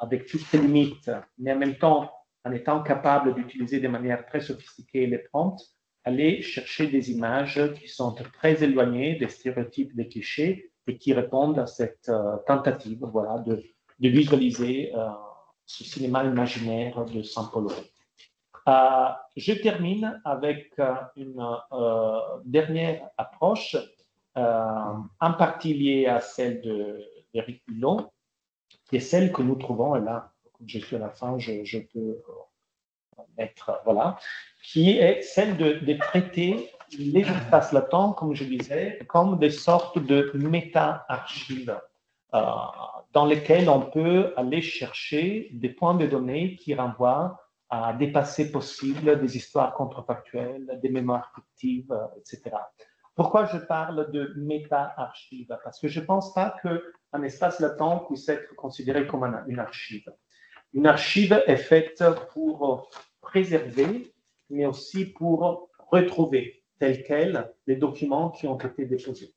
avec toutes ses limites, mais en même temps, en étant capable d'utiliser de manière très sophistiquée les prompts, aller chercher des images qui sont très éloignées des stéréotypes, des clichés, et qui répondent à cette tentative, voilà, de visualiser ce cinéma imaginaire de Saint-Paul. Je termine avec une dernière approche, en partie liée à celle d'Éric Bullon, qui est celle que nous trouvons, et là, comme je suis à la fin, je peux mettre, voilà, qui est celle de traiter les espaces latents, comme je disais, comme des sortes de méta-archives dans lesquelles on peut aller chercher des points de données qui renvoient à des passés possibles, des histoires contrefactuelles, des mémoires fictives, etc. Pourquoi je parle de méta-archives? Parce que je ne pense pas qu'un espace latent puisse être considéré comme une archive. Une archive est faite pour préserver, mais aussi pour retrouver tel quel les documents qui ont été déposés.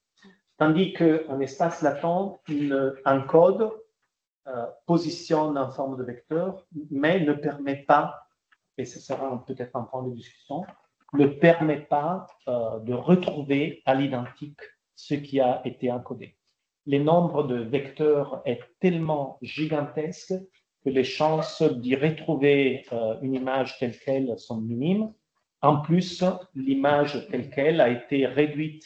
Tandis qu'un espace latent encode, positionne en forme de vecteur, mais ne permet pas, et ce sera peut-être un point de discussion, ne permet pas de retrouver à l'identique ce qui a été encodé. Le nombre de vecteurs est tellement gigantesque que les chances d'y retrouver une image telle qu'elle sont minimes. En plus, l'image telle qu'elle a été réduite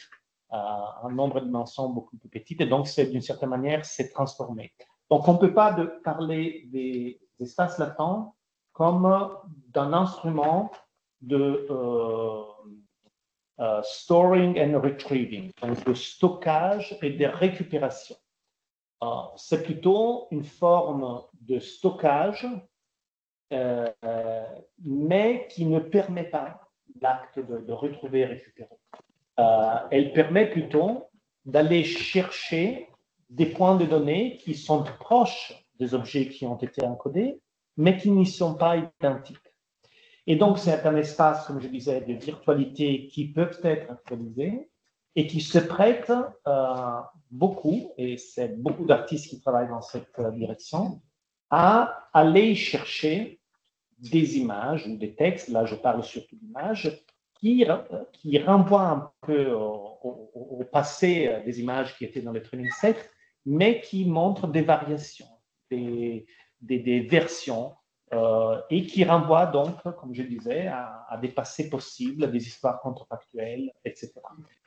à un nombre de dimensions beaucoup plus petites, et donc d'une certaine manière, c'est transformé. Donc, on ne peut pas parler des espaces latents comme d'un instrument de storing and retrieving, donc de stockage et de récupération. C'est plutôt une forme de stockage, mais qui ne permet pas l'acte de retrouver et récupérer. Elle permet plutôt d'aller chercher des points de données qui sont proches des objets qui ont été encodés, mais qui n'y sont pas identiques. Et donc, c'est un espace, comme je disais, de virtualité qui peuvent être actualisés et qui se prête beaucoup, et c'est beaucoup d'artistes qui travaillent dans cette direction, à aller chercher des images ou des textes, là je parle surtout d'images, qui renvoient un peu au passé des images qui étaient dans le training set, mais qui montrent des variations, des versions, et qui renvoient donc, comme je disais, à des passés possibles, des histoires contrefactuelles, etc.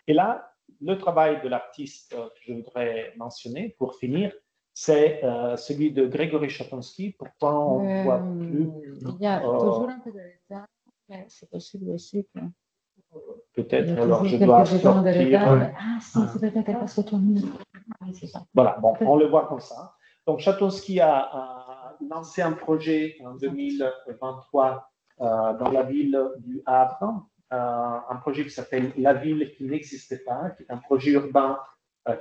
Et là, le travail de l'artiste que je voudrais mentionner pour finir, c'est celui de Grégory Chatonsky. Pourquoi on ne voit plus il y a toujours un peu de retard, mais c'est possible aussi que... Peut-être, alors je dois sortir. Ah, si, c'est peut-être parce que toi... Voilà, bon, on le voit comme ça. Donc, Chatonsky a lancé un projet en 2023 dans la ville du Havre, un projet qui s'appelle La ville qui n'existait pas, qui est un projet urbain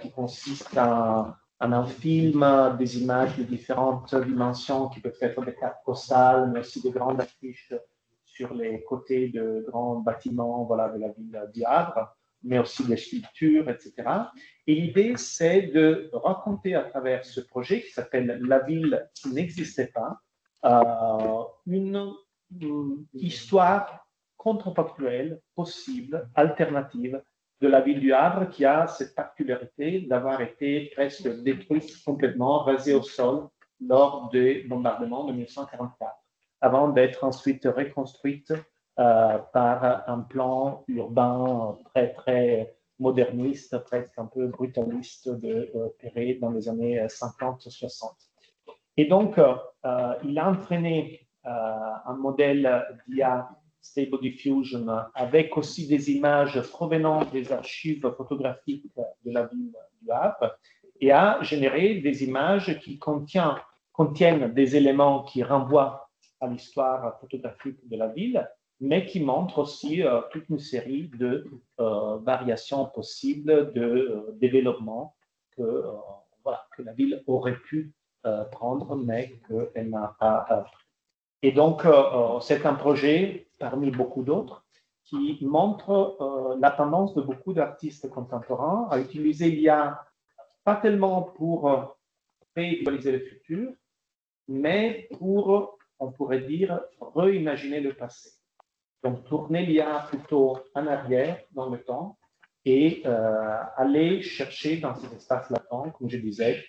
qui consiste en un film, des images de différentes dimensions qui peuvent être des cartes postales, mais aussi des grandes affiches sur les côtés de grands bâtiments, voilà, de la ville du Havre, mais aussi des sculptures, etc. Et l'idée, c'est de raconter à travers ce projet qui s'appelle La ville qui n'existait pas, une histoire contrefactuelle, possible, alternative de la ville du Havre qui a cette particularité d'avoir été presque détruite complètement, rasée au sol lors des bombardements de 1944, avant d'être ensuite reconstruite par un plan urbain très, très moderniste, presque un peu brutaliste de Perret dans les années 50-60. Et donc, il a entraîné un modèle d'IA Stable Diffusion avec aussi des images provenant des archives photographiques de la ville du Havre et a généré des images qui contiennent des éléments qui renvoient à l'histoire photographique de la ville, mais qui montrent aussi toute une série de variations possibles de développement que, voilà, que la ville aurait pu prendre, mais qu'elle n'a pas pris. Et donc, c'est un projet parmi beaucoup d'autres qui montre la tendance de beaucoup d'artistes contemporains à utiliser l'IA pas tellement pour réactualiser le futur, mais pour, on pourrait dire, réimaginer le passé. Donc, tourner l'IA plutôt en arrière dans le temps et aller chercher dans ces espaces latents, comme je disais,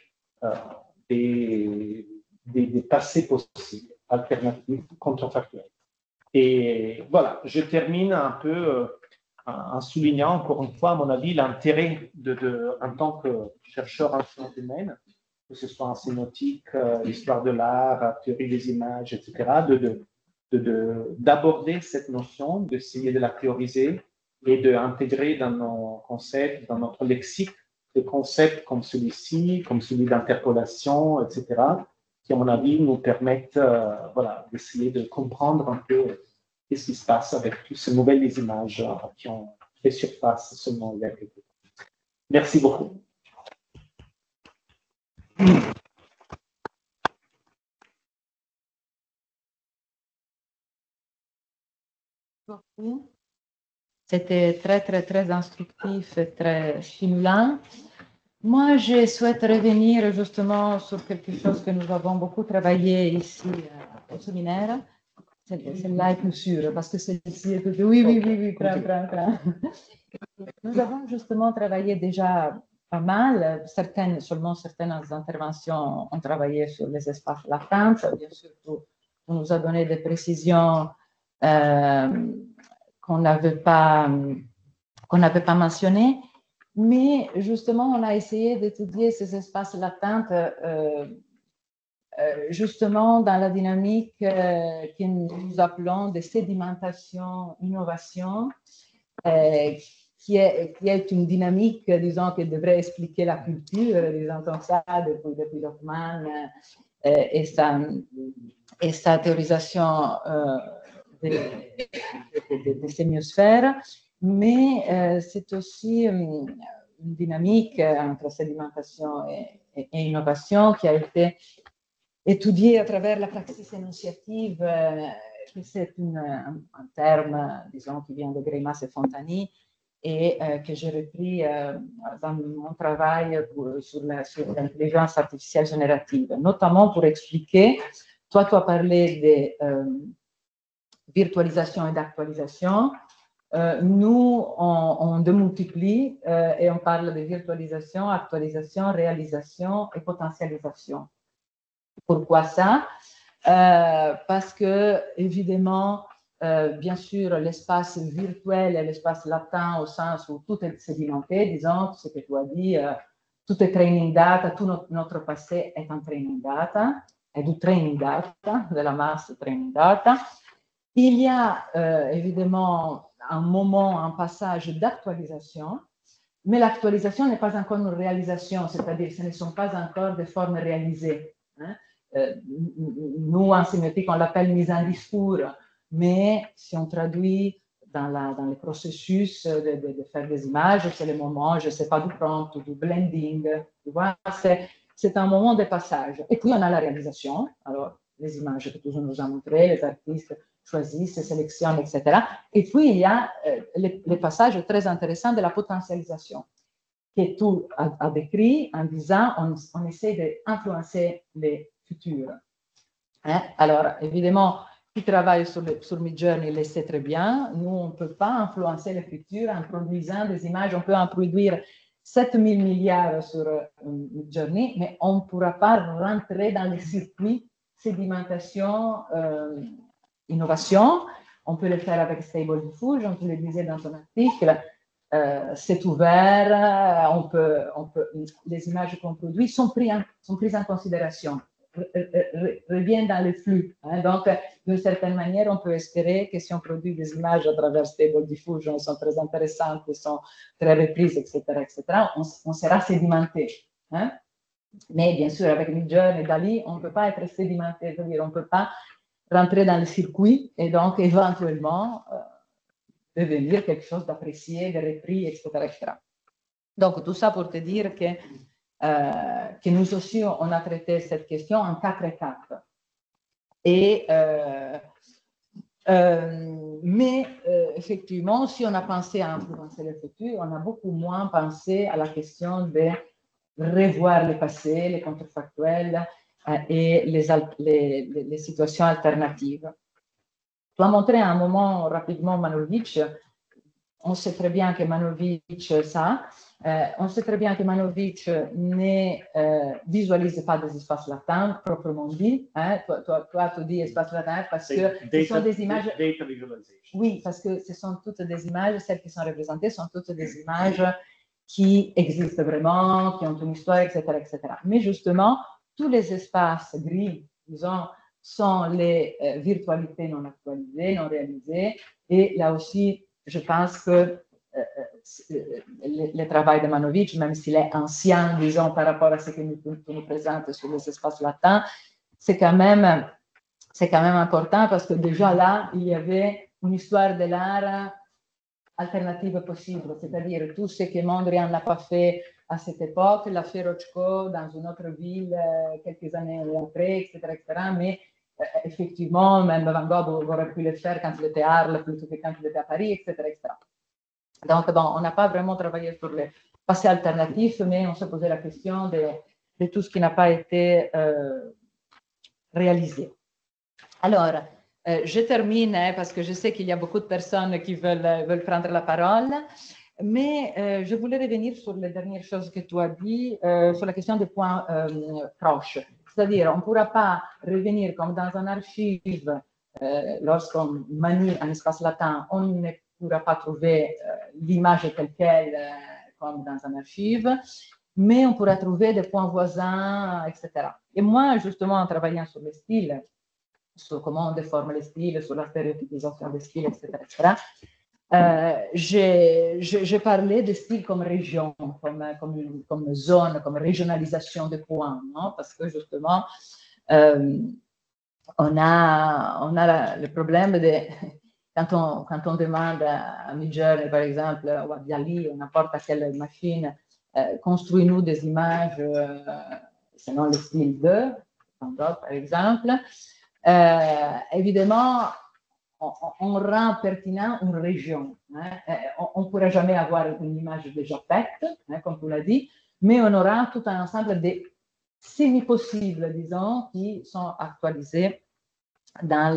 des passés possibles, alternatifs, contrefactuels. Et voilà, je termine un peu en soulignant encore une fois, à mon avis, l'intérêt en tant que chercheur en sciences humaines, que ce soit en sémiotique, histoire de l'art, théorie des images, etc., d'aborder cette notion, d'essayer de la théoriser et d'intégrer dans nos concepts, dans notre lexique, des concepts comme celui-ci, comme celui d'interpolation, etc., qui, à mon avis, nous permettent voilà, d'essayer de comprendre un peu ce qui se passe avec toutes ces nouvelles images qui ont fait surface seulement il y a quelques temps. Merci beaucoup. C'était très, très, très instructif et très stimulant. Moi, je souhaite revenir justement sur quelque chose que nous avons beaucoup travaillé ici au séminaire. Celle-là est plus sûre, parce que celle-ci est toute... Oui, prends. Nous avons justement travaillé déjà pas mal. Seulement certaines interventions ont travaillé sur les espaces latents. Bien sûr, on nous a donné des précisions qu'on n'avait pas mentionnées. Mais justement, on a essayé d'étudier ces espaces latents justement dans la dynamique que nous appelons de sédimentation-innovation, qui est une dynamique, disons, qui devrait expliquer la culture, disons comme ça, depuis Lockman et sa théorisation des sémiosphères, mais c'est aussi une dynamique entre sédimentation et innovation qui a été étudiée à travers la praxis énonciative, que c'est un terme, disons, qui vient de Greimas et Fontani, et que j'ai repris dans mon travail sur l'intelligence artificielle générative, notamment pour expliquer, toi tu as parlé de virtualisation et d'actualisation, nous, on démultiplie et on parle de virtualisation, actualisation, réalisation et potentialisation. Pourquoi ça? Parce que, évidemment, bien sûr, l'espace virtuel et l'espace latent au sens où tout est sédimenté, disons, ce que tu as dit, tout est training data, tout notre passé est en training data, est du training data, de la masse training data. Il y a évidemment un moment, un passage d'actualisation, mais l'actualisation n'est pas encore une réalisation, c'est-à-dire que ce ne sont pas encore des formes réalisées. Hein. Nous, en sémiotique, on l'appelle mise en discours, mais si on traduit dans les processus de faire des images, c'est le moment, je ne sais pas, du prompt ou du blending, tu vois, c'est un moment de passage. Et puis, on a la réalisation, alors les images que tu nous as montrées, les artistes choisissent, sélectionnent, etc. Et puis, il y a les passages très intéressants de la potentialisation, que tu as décrit en disant on essaie d'influencer les futurs. Hein? Alors, évidemment, qui travaille sur Midjourney le sait très bien. Nous, on ne peut pas influencer le futur en produisant des images. On peut en produire 7000 milliards sur Midjourney, mais on ne pourra pas rentrer dans les circuits sédimentation, innovation. On peut le faire avec Stable Diffusion, tu le disais dans ton article. C'est ouvert, les images qu'on produit sont prises en considération, reviennent dans le flux. Hein. Donc, d'une certaine manière, on peut espérer que si on produit des images à travers Stable Diffusion, elles sont très intéressantes, elles sont très reprises, etc., on sera sédimenté. Hein. Mais bien sûr, avec Midjourney et Dali, on ne peut pas être sédimenté, c'est-à-dire on ne peut pas rentrer dans le circuit et donc éventuellement devenir quelque chose d'apprécié, de repris, etc. Donc, tout ça pour te dire que nous aussi, on a traité cette question en 4 étapes. Et, mais effectivement, si on a pensé à influencer le futur, on a beaucoup moins pensé à la question de revoir le passé, les contrefactuels et les situations alternatives. Tu as montré à un moment rapidement Manovic. On sait très bien que Manovic, on sait très bien que Manovic ne visualise pas des espaces latents, proprement dit. Hein. Toi, tu dis espaces latents parce que ce sont des images. Data visualization. Oui, parce que ce sont toutes des images, celles qui sont représentées sont toutes des images qui existent vraiment, qui ont une histoire, etc., etc. Mais justement, tous les espaces gris, disons, sont les virtualités non actualisées, non réalisées. Et là aussi, je pense que le travail de Manovic, même s'il est ancien, disons, par rapport à ce que tu nous présentes sur les espaces latents, c'est quand même important parce que déjà là, il y avait une histoire de l'art alternative possible, c'est-à-dire tout ce que Mondrian n'a pas fait à cette époque, l'a fait Rothko dans une autre ville quelques années après, etc. Mais effectivement, même Van Gogh aurait pu le faire quand il était à Arles plutôt que quand il était à Paris, etc. Donc, bon, on n'a pas vraiment travaillé sur le passé alternatif, mais on s'est posé la question de tout ce qui n'a pas été réalisé. Alors, je termine parce que je sais qu'il y a beaucoup de personnes qui veulent prendre la parole, mais je voulais revenir sur les dernières choses que tu as dit, sur la question des points proches. C'est-à-dire, on ne pourra pas revenir comme dans un archive, lorsqu'on manie un espace latent, on ne pourra pas trouver l'image telle qu'elle comme dans un archive, mais on pourra trouver des points voisins, etc. Et moi, justement, en travaillant sur le style, sur comment on déforme les styles, sur la stéréotypisation des styles, etc., j'ai parlé des styles comme région, comme zone, comme régionalisation de points, non? Parce que justement, on a le problème de quand on demande à Midjourney, par exemple, ou à Dali, ou n'importe quelle machine, construis-nous des images selon le style de Van Gogh, par exemple. Évidemment, on rend pertinent une région. Hein. On ne pourra jamais avoir une image déjà faite, hein, comme tu l'as dit, mais on aura tout un ensemble de semi-possibles, disons, qui sont actualisés dans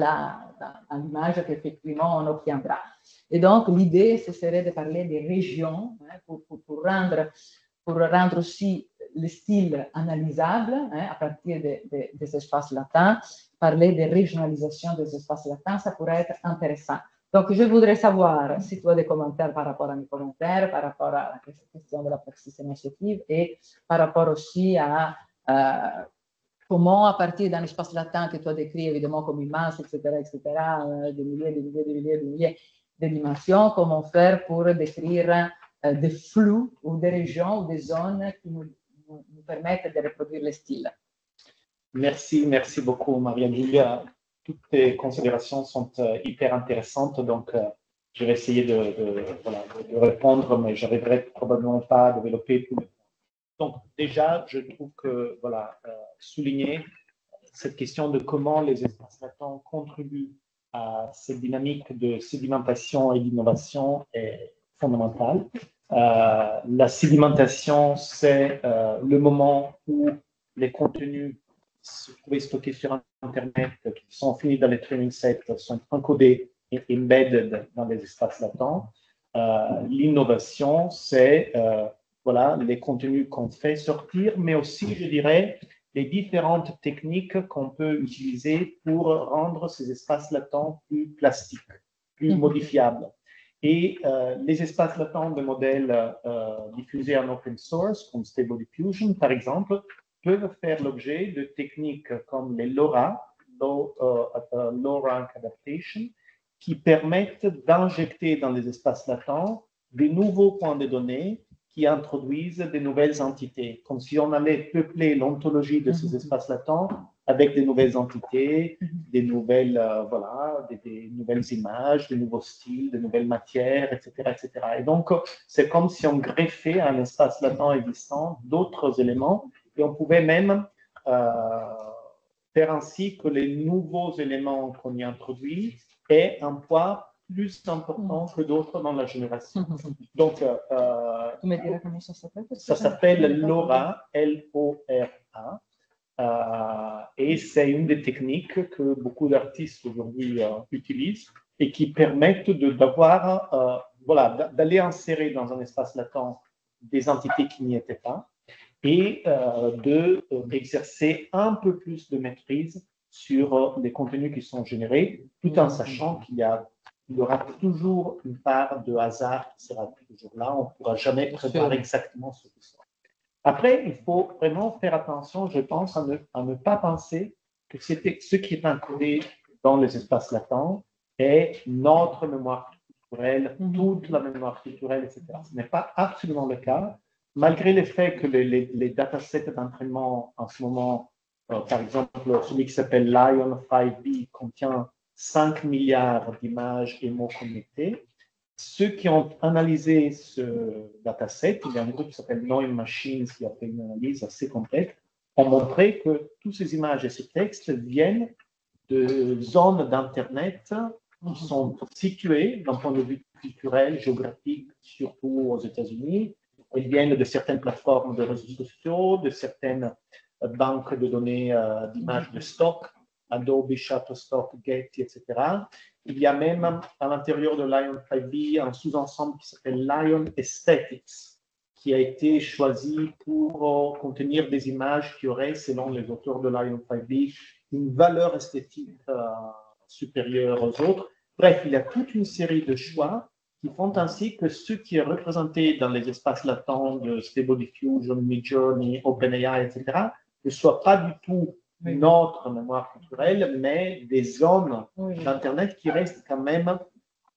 l'image qu'effectivement on obtiendra. Et donc, l'idée, ce serait de parler des régions pour rendre aussi le style analysable à partir des espaces latins. Parler de régionalisation des espaces latins, ça pourrait être intéressant. Donc, je voudrais savoir si tu as des commentaires par rapport à mes commentaires, par rapport à la question de la praxis initiative et par rapport aussi à comment, à partir d'un espace latin que tu as décrit évidemment comme immense, etc., des milliers de dimensions, comment faire pour décrire des flux ou des régions ou des zones qui nous permettent de reproduire le style. Merci beaucoup, Maria-Julia. Toutes tes considérations sont hyper intéressantes, donc je vais essayer de répondre, mais je n'arriverai probablement pas à développer tout le temps. Donc déjà, je trouve que souligner cette question de comment les espaces latents contribuent à cette dynamique de sédimentation et d'innovation est fondamentale. La sédimentation, c'est le moment où les contenus se trouvaient stockés sur Internet, qui sont finis dans les training sets, sont encodés et embedded dans les espaces latents. L'innovation, c'est les contenus qu'on fait sortir, mais aussi, je dirais, les différentes techniques qu'on peut utiliser pour rendre ces espaces latents plus plastiques, plus modifiables. Et les espaces latents de modèles diffusés en open source, comme Stable Diffusion, par exemple, peuvent faire l'objet de techniques comme les LoRa, Low Rank Adaptation, qui permettent d'injecter dans les espaces latents des nouveaux points de données qui introduisent des nouvelles entités, comme si on allait peupler l'ontologie de ces espaces latents avec des nouvelles entités, des nouvelles, des nouvelles images, des nouveaux styles, des nouvelles matières, etc. Et donc, c'est comme si on greffait à un espace latent existant d'autres éléments, et on pouvait même faire ainsi que les nouveaux éléments qu'on y introduit aient un poids plus important que d'autres dans la génération. Donc, tu me diras comment ça s'appelle? Ça s'appelle LoRa, L-O-R-A, et c'est une des techniques que beaucoup d'artistes aujourd'hui utilisent et qui permettent d'aller insérer dans un espace latent des entités qui n'y étaient pas et d'exercer un peu plus de maîtrise sur les contenus qui sont générés, tout en sachant qu'il y aura toujours une part de hasard qui sera toujours là. On ne pourra jamais prévoir exactement ce qui sera. Après, il faut vraiment faire attention, je pense, à ne pas penser que ce qui est encodé dans les espaces latents est notre mémoire culturelle, toute la mémoire culturelle, etc. Ce n'est pas absolument le cas, malgré le fait que les datasets d'entraînement en ce moment, par exemple, celui qui s'appelle Lion 5B contient 5 milliards d'images et mots connectés. Ceux qui ont analysé ce dataset, il y a un groupe qui s'appelle Noise Machines qui a fait une analyse assez complète, ont montré que toutes ces images et ces textes viennent de zones d'Internet qui sont situées d'un point de vue culturel, géographique, surtout aux États-Unis. Elles viennent de certaines plateformes de réseaux sociaux, de certaines banques de données d'images de stock, Adobe, Shutterstock, Getty, etc. Il y a même à l'intérieur de Lion 5B un sous-ensemble qui s'appelle Lion Aesthetics, qui a été choisi pour contenir des images qui auraient, selon les auteurs de Lion 5B, une valeur esthétique supérieure aux autres. Bref, il y a toute une série de choix qui font ainsi que ce qui est représenté dans les espaces latents de Stable Diffusion, Midjourney, OpenAI, etc., ne soit pas du tout notre mémoire culturelle, mais des zones d'Internet qui restent quand même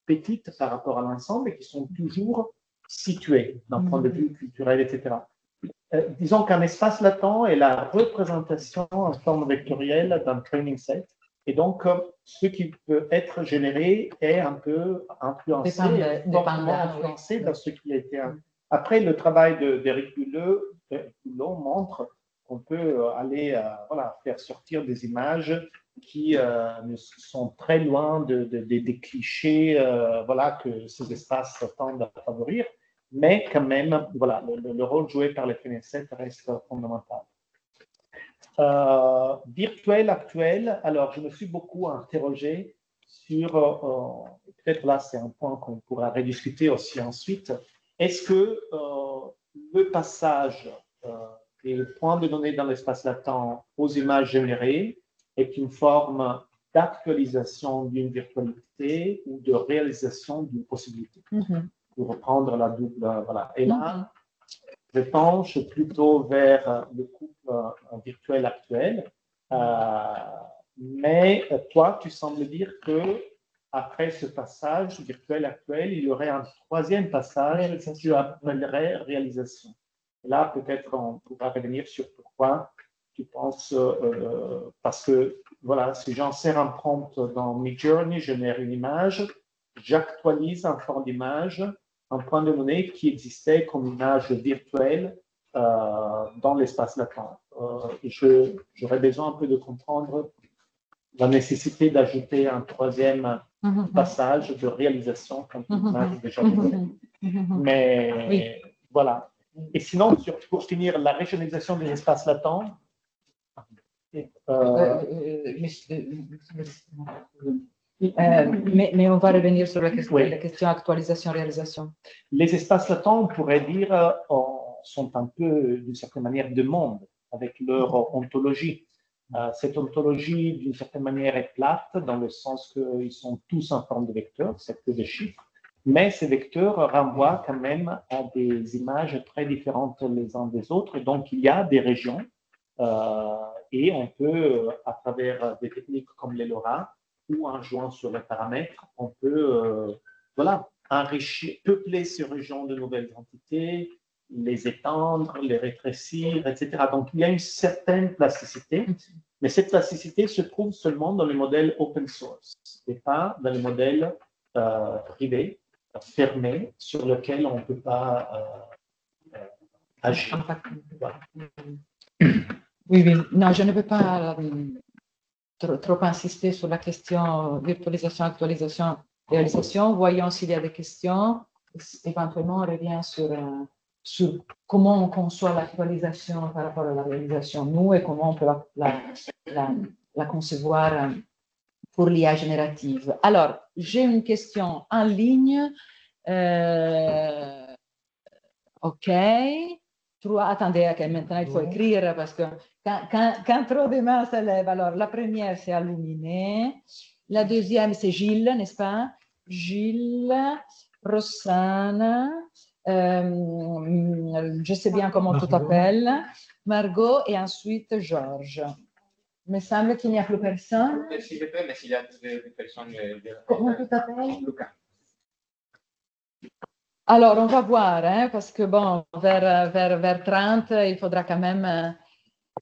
petites par rapport à l'ensemble et qui sont toujours situées d'un point de vue culturel, etc. Disons qu'un espace latent est la représentation en forme vectorielle d'un training set. Et donc, ce qui peut être généré est un peu influencé, influencé dans ce qui a été. Après, le travail d'Éric Hulot montre qu'on peut aller faire sortir des images qui sont très loin des clichés que ces espaces tendent à favorir, mais quand même, le rôle joué par les training sets reste fondamental. Virtuel, actuel. Alors, je me suis beaucoup interrogé sur, peut-être là, c'est un point qu'on pourra rediscuter aussi ensuite. Est-ce que le passage des points de données dans l'espace latent aux images générées est une forme d'actualisation d'une virtualité ou de réalisation d'une possibilité? Pour reprendre la double, voilà. Et là, je penche plutôt vers le couple virtuel actuel. Mais toi, tu sembles dire que après ce passage virtuel actuel, il y aurait un troisième passage que tu appellerais réalisation. Et là, peut-être on pourra revenir sur pourquoi tu penses, parce que voilà, si j'insère un prompt dans Midjourney, je génère une image, j'actualise un forme d'image, un point de données qui existait comme image virtuelle dans l'espace latent. J'aurais besoin un peu de comprendre la nécessité d'ajouter un troisième passage de réalisation quand une image est déjà virtuelle. Mais oui. Voilà. Et sinon, pour finir, la régionalisation des espaces latents. Mais on va revenir sur la question actualisation-réalisation. Les espaces latents, on pourrait dire, sont un peu, d'une certaine manière, de monde, avec leur ontologie. Cette ontologie, d'une certaine manière, est plate, dans le sens qu'ils sont tous en forme de vecteurs, c'est que des chiffres, mais ces vecteurs renvoient quand même à des images très différentes les uns des autres, et donc il y a des régions, et on peut, à travers des techniques comme les LoRa, ou en jouant sur les paramètres, on peut voilà, enrichir, peupler ces régions de nouvelles entités, les étendre, les rétrécir, etc. Donc, il y a une certaine plasticité, mais cette plasticité se trouve seulement dans les modèles open source et pas dans les modèles privés, fermés, sur lesquels on ne peut pas agir. Voilà. Oui, oui. Non, je ne peux pas trop insister sur la question virtualisation, actualisation, réalisation. Voyons s'il y a des questions. Éventuellement, on revient sur comment on conçoit l'actualisation par rapport à la réalisation, nous, et comment on peut la concevoir pour l'IA générative. Alors, j'ai une question en ligne. OK. Attendez, maintenant il faut écrire parce que quand trop de mains se lèvent, alors la première c'est Aluminé, la deuxième c'est Gilles, n'est-ce pas? Gilles, Rossana, je sais bien comment tu t'appelles, Margot et ensuite Georges. Il me semble qu'il n'y a plus personne. S'il vous plaît, mais s'il y a des personnes. Comment tu t'appelles? Lucas. Alors, on va voir, hein, parce que bon, vers 30, il faudra quand même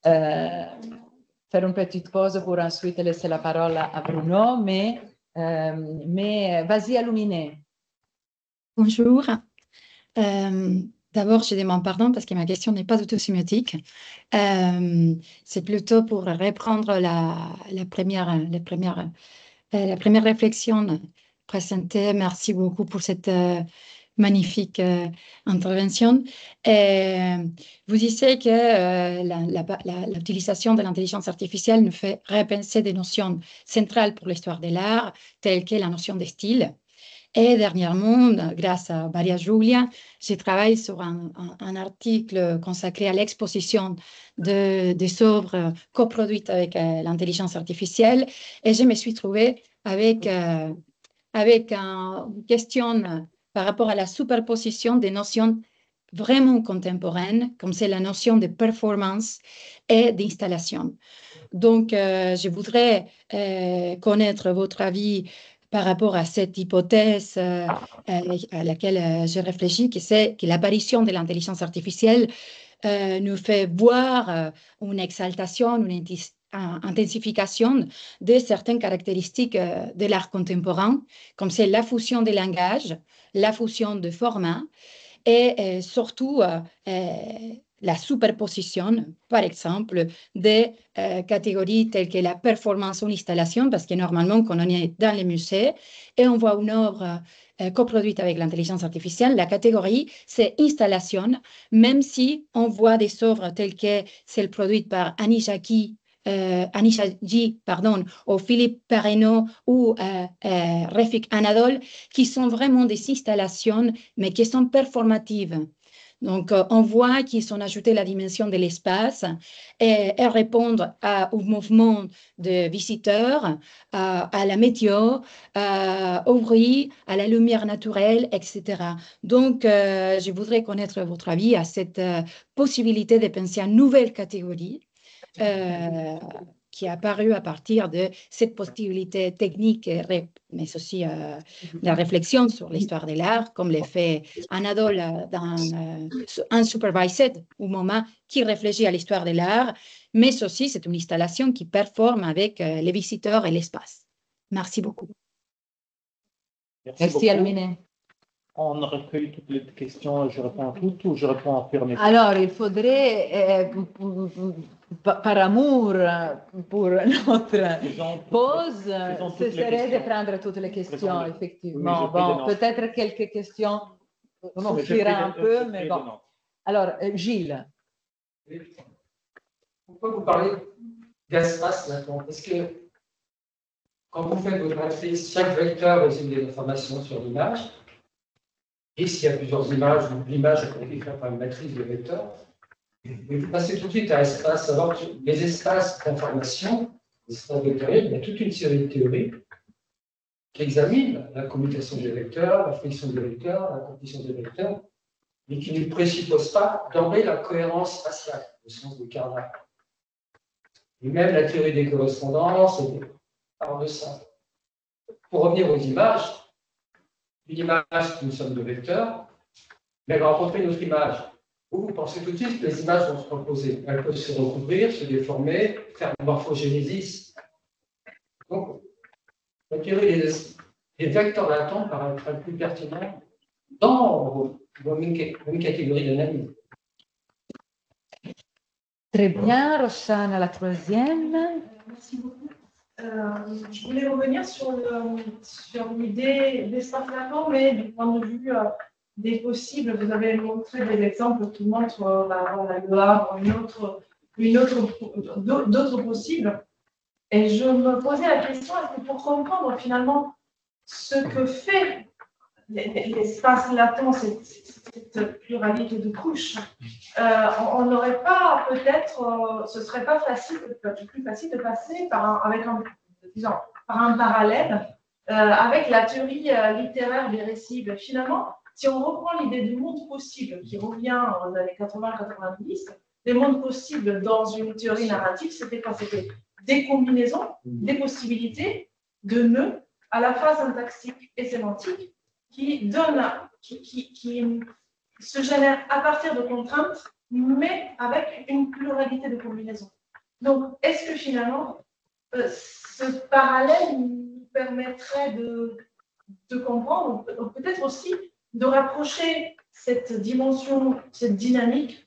faire une petite pause pour ensuite laisser la parole à Bruno, mais vas-y, Aluminé. Bonjour. D'abord, je demande pardon parce que ma question n'est pas du tout sémiotique. C'est plutôt pour reprendre la première réflexion présentée. Merci beaucoup pour cette magnifique intervention. Vous disiez que l'utilisation de l'intelligence artificielle nous fait repenser des notions centrales pour l'histoire de l'art, telles que la notion de style. Et dernièrement, grâce à Maria Giulia, j'ai travaillé sur un article consacré à l'exposition des œuvres coproduites avec l'intelligence artificielle. Et je me suis trouvée avec une question par rapport à la superposition des notions vraiment contemporaines, comme c'est la notion de performance et d'installation. Donc, je voudrais connaître votre avis par rapport à cette hypothèse à laquelle je réfléchis, qui c'est que l'apparition de l'intelligence artificielle nous fait voir une exaltation, une intensification de certaines caractéristiques de l'art contemporain, comme c'est la fusion des langages, la fusion de formats et surtout la superposition, par exemple, des catégories telles que la performance ou l'installation, parce que normalement, quand on est dans les musées et on voit une œuvre coproduite avec l'intelligence artificielle, la catégorie, c'est installation, même si on voit des œuvres telles que celles produites par Anisha G, ou Philippe Perreno ou Refik Anadol, qui sont vraiment des installations, mais qui sont performatives. Donc, on voit qu'ils ont ajouté la dimension de l'espace et répondre au mouvement de visiteurs, à la météo, au bruit, à la lumière naturelle, etc. Donc, je voudrais connaître votre avis à cette possibilité de penser à une nouvelle catégorie qui est apparue à partir de cette possibilité technique, mais aussi de la réflexion sur l'histoire de l'art, comme le fait Anadol dans Unsupervised, au moment qui réfléchit à l'histoire de l'art, mais aussi c'est une installation qui performe avec les visiteurs et l'espace. Merci beaucoup. Merci, Alumine. On recueille toutes les questions, je réponds à toutes ou je réponds à pure méthode? Alors, il faudrait, par amour pour notre pause, ce serait de prendre toutes les questions, effectivement. Bon, peut-être quelques questions suffira un peu, mais bon. Alors, Gilles. Pourquoi vous parlez d'espace maintenant? Parce que quand vous faites votre matrice, chaque vecteur résume des informations sur l'image. Et s'il y a plusieurs images, l'image a été faite par une matrice de vecteurs. Et vous passez tout de suite à l'espace, alors que les espaces d'information, les espaces vectoriels, il y a toute une série de théories qui examinent la commutation des vecteurs, la friction des vecteurs, la compétition des vecteurs, mais qui ne présupposent pas d'emblée la cohérence spatiale, au sens de Carnap. Et même la théorie des correspondances parle de ça. Pour revenir aux images, une image, c'est une somme de vecteurs, mais elle va rencontrer une autre image. Vous pensez tout de suite que les images vont se reposer. Elles peuvent se recouvrir, se déformer, faire une morphogénésis. Donc, la théorie des vecteurs latents paraîtra plus pertinente dans vos mêmes catégories d'analyse. Très bien, Roxane, la troisième. Merci beaucoup. Je voulais revenir sur l'idée d'espace latent, mais du point de vue des possibles. Vous avez montré des exemples qui montrent le Havre, d'autres possibles. Et je me posais la question, est-ce que pour comprendre finalement ce que fait l'espace latent, cette pluralité de couches, on n'aurait pas peut-être, ce serait pas facile, plus facile de passer par un parallèle avec la théorie littéraire des récits. Finalement, si on reprend l'idée du monde possible qui revient aux années 80-90, les mondes possibles dans une théorie narrative, c'était quoi? C'était des combinaisons, des possibilités de nœuds à la fois syntaxique et sémantique qui se génèrent à partir de contraintes, mais avec une pluralité de combinaisons. Donc, est-ce que finalement, ce parallèle nous permettrait de comprendre, peut-être aussi de rapprocher cette dimension, cette dynamique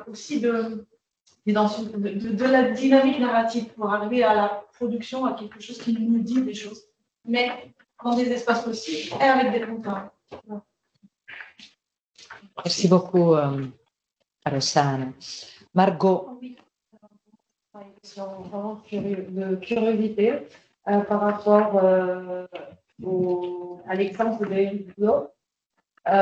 aussi de la dynamique narrative pour arriver à la production, à quelque chose qui nous dit des choses, mais dans des espaces possibles et avec des contraintes. Merci beaucoup, Roxane. Margot. Oui, une question vraiment de curiosité par rapport à l'exemple de Hugo.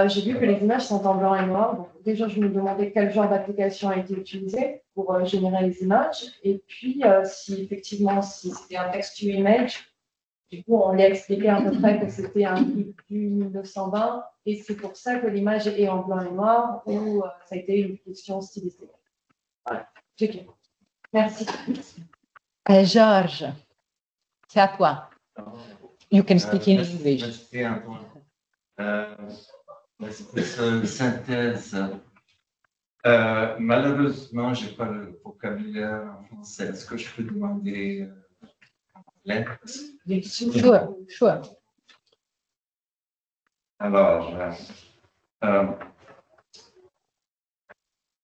J'ai vu que les images sont en blanc et noir. Donc, déjà, je me demandais quel genre d'application a été utilisé pour générer les images. Et puis, si effectivement, si c'était un text-to-image, du coup, on l'a expliqué à peu près que c'était un clip du 1920 et c'est pour ça que l'image est en blanc et noir ou ça a été une question stylistique. Voilà, c'est clair. Merci. Georges, c'est à toi. You can speak in English. Merci Antoine. Cette synthèse, malheureusement, je n'ai pas le vocabulaire en français. Est-ce que je peux demander Sure. Alors,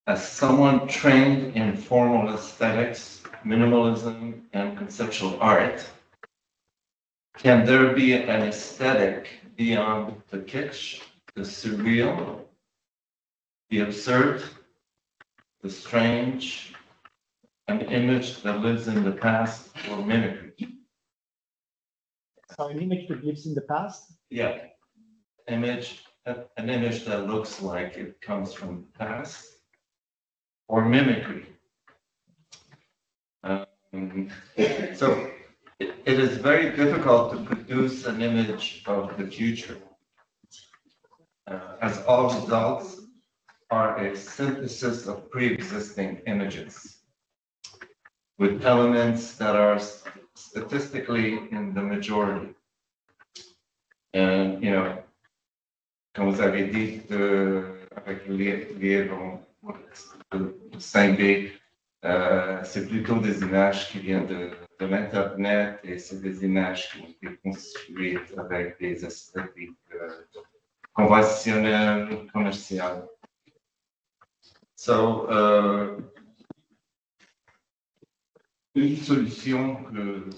as someone trained in formal aesthetics, minimalism, and conceptual art, can there be an aesthetic beyond the kitsch, the surreal, the absurd, the strange, an image that lives in the past or mimicry? So an image that lives in the past? Yeah, an image that looks like it comes from the past or mimicry. So it is very difficult to produce an image of the future, as all results are a synthesis of pre-existing images with elements that are statistically in the majority. And, you know, comme vous avez dit, avec le 5D, c'est plutôt des images qui viennent de l'Internet et c'est des images qui ont été construites avec des esthétiques conventionnelles, commerciales. So, une solution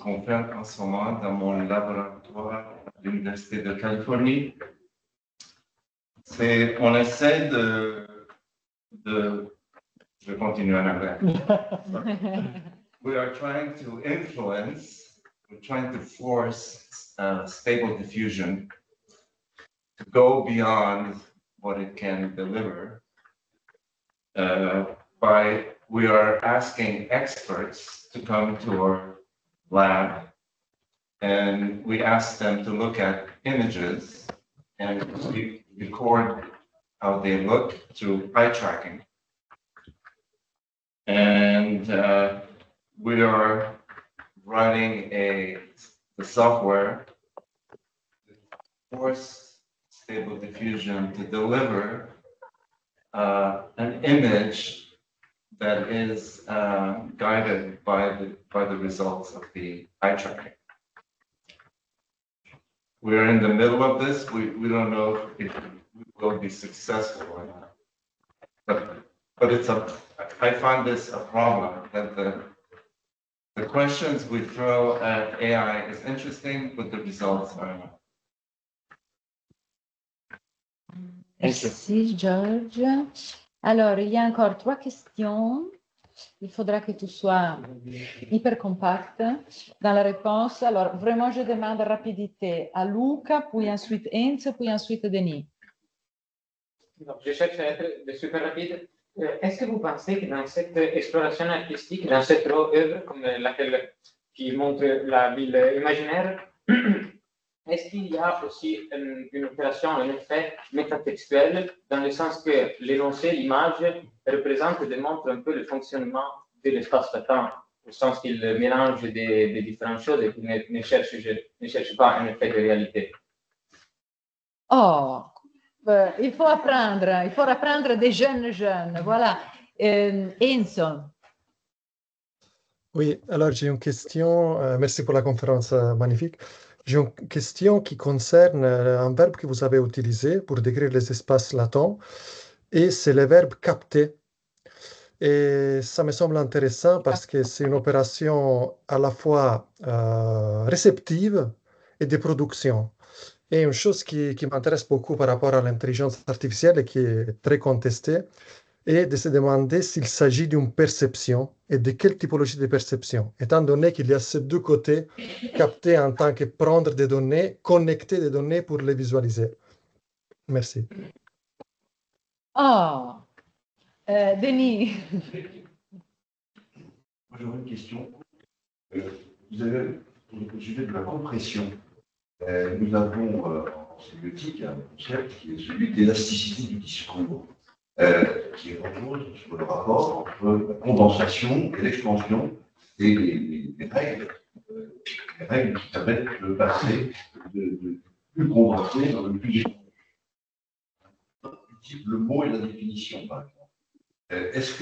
qu'on fait en ce moment dans mon laboratoire à l'Université de Californie, c'est on essaie je continue en anglais. We are trying to influence, we're trying to force stable diffusion to go beyond what it can deliver. We are asking experts to come to our lab, and we ask them to look at images and we record how they look through eye tracking. And we are writing the software to force stable diffusion to deliver an image that is guided by the results of the eye tracking. We're in the middle of this. We don't know if we will be successful or not. But I find this a problem, that the questions we throw at AI is interesting, but the results are not. Merci, George. Alors, il y a encore 3 questions. Il faudra que tu sois hyper compact dans la réponse. Alors, vraiment, je demande rapidité à Luca, puis ensuite Enzo, puis ensuite Denis. Donc, je cherche à être super rapide. Est-ce que vous pensez que dans cette exploration artistique, dans cette œuvre comme laquelle qui montre la ville imaginaire, est-ce qu'il y a aussi une opération, un effet métatextuel, dans le sens que l'énoncé, l'image, représente et démontre un peu le fonctionnement de l'espace-temps, au sens qu'il mélange des différentes choses et qu'il ne cherche pas un effet de réalité? Oh, il faut apprendre des jeunes. Voilà. Enzo. Oui, alors j'ai une question. Merci pour la conférence magnifique. J'ai une question qui concerne un verbe que vous avez utilisé pour décrire les espaces latents, et c'est le verbe capter. Et ça me semble intéressant parce que c'est une opération à la fois réceptive et de production. Et une chose qui m'intéresse beaucoup par rapport à l'intelligence artificielle et qui est très contestée, est de se demander s'il s'agit d'une perception et de quelle typologie de perception, étant donné qu'il y a ces deux côtés, capter en tant que prendre des données, connecter des données pour les visualiser. Merci. Oh, Denis. Moi, j'aurais une question. Vous avez, au sujet de la compression, nous avons en sémiotique un concept qui est celui d'élasticité du discours, qui repose sur le rapport entre la condensation et l'expansion et les règles qui permettent de passer de plus condensé dans le plus étendu. Le mot et la définition, par exemple. Est-ce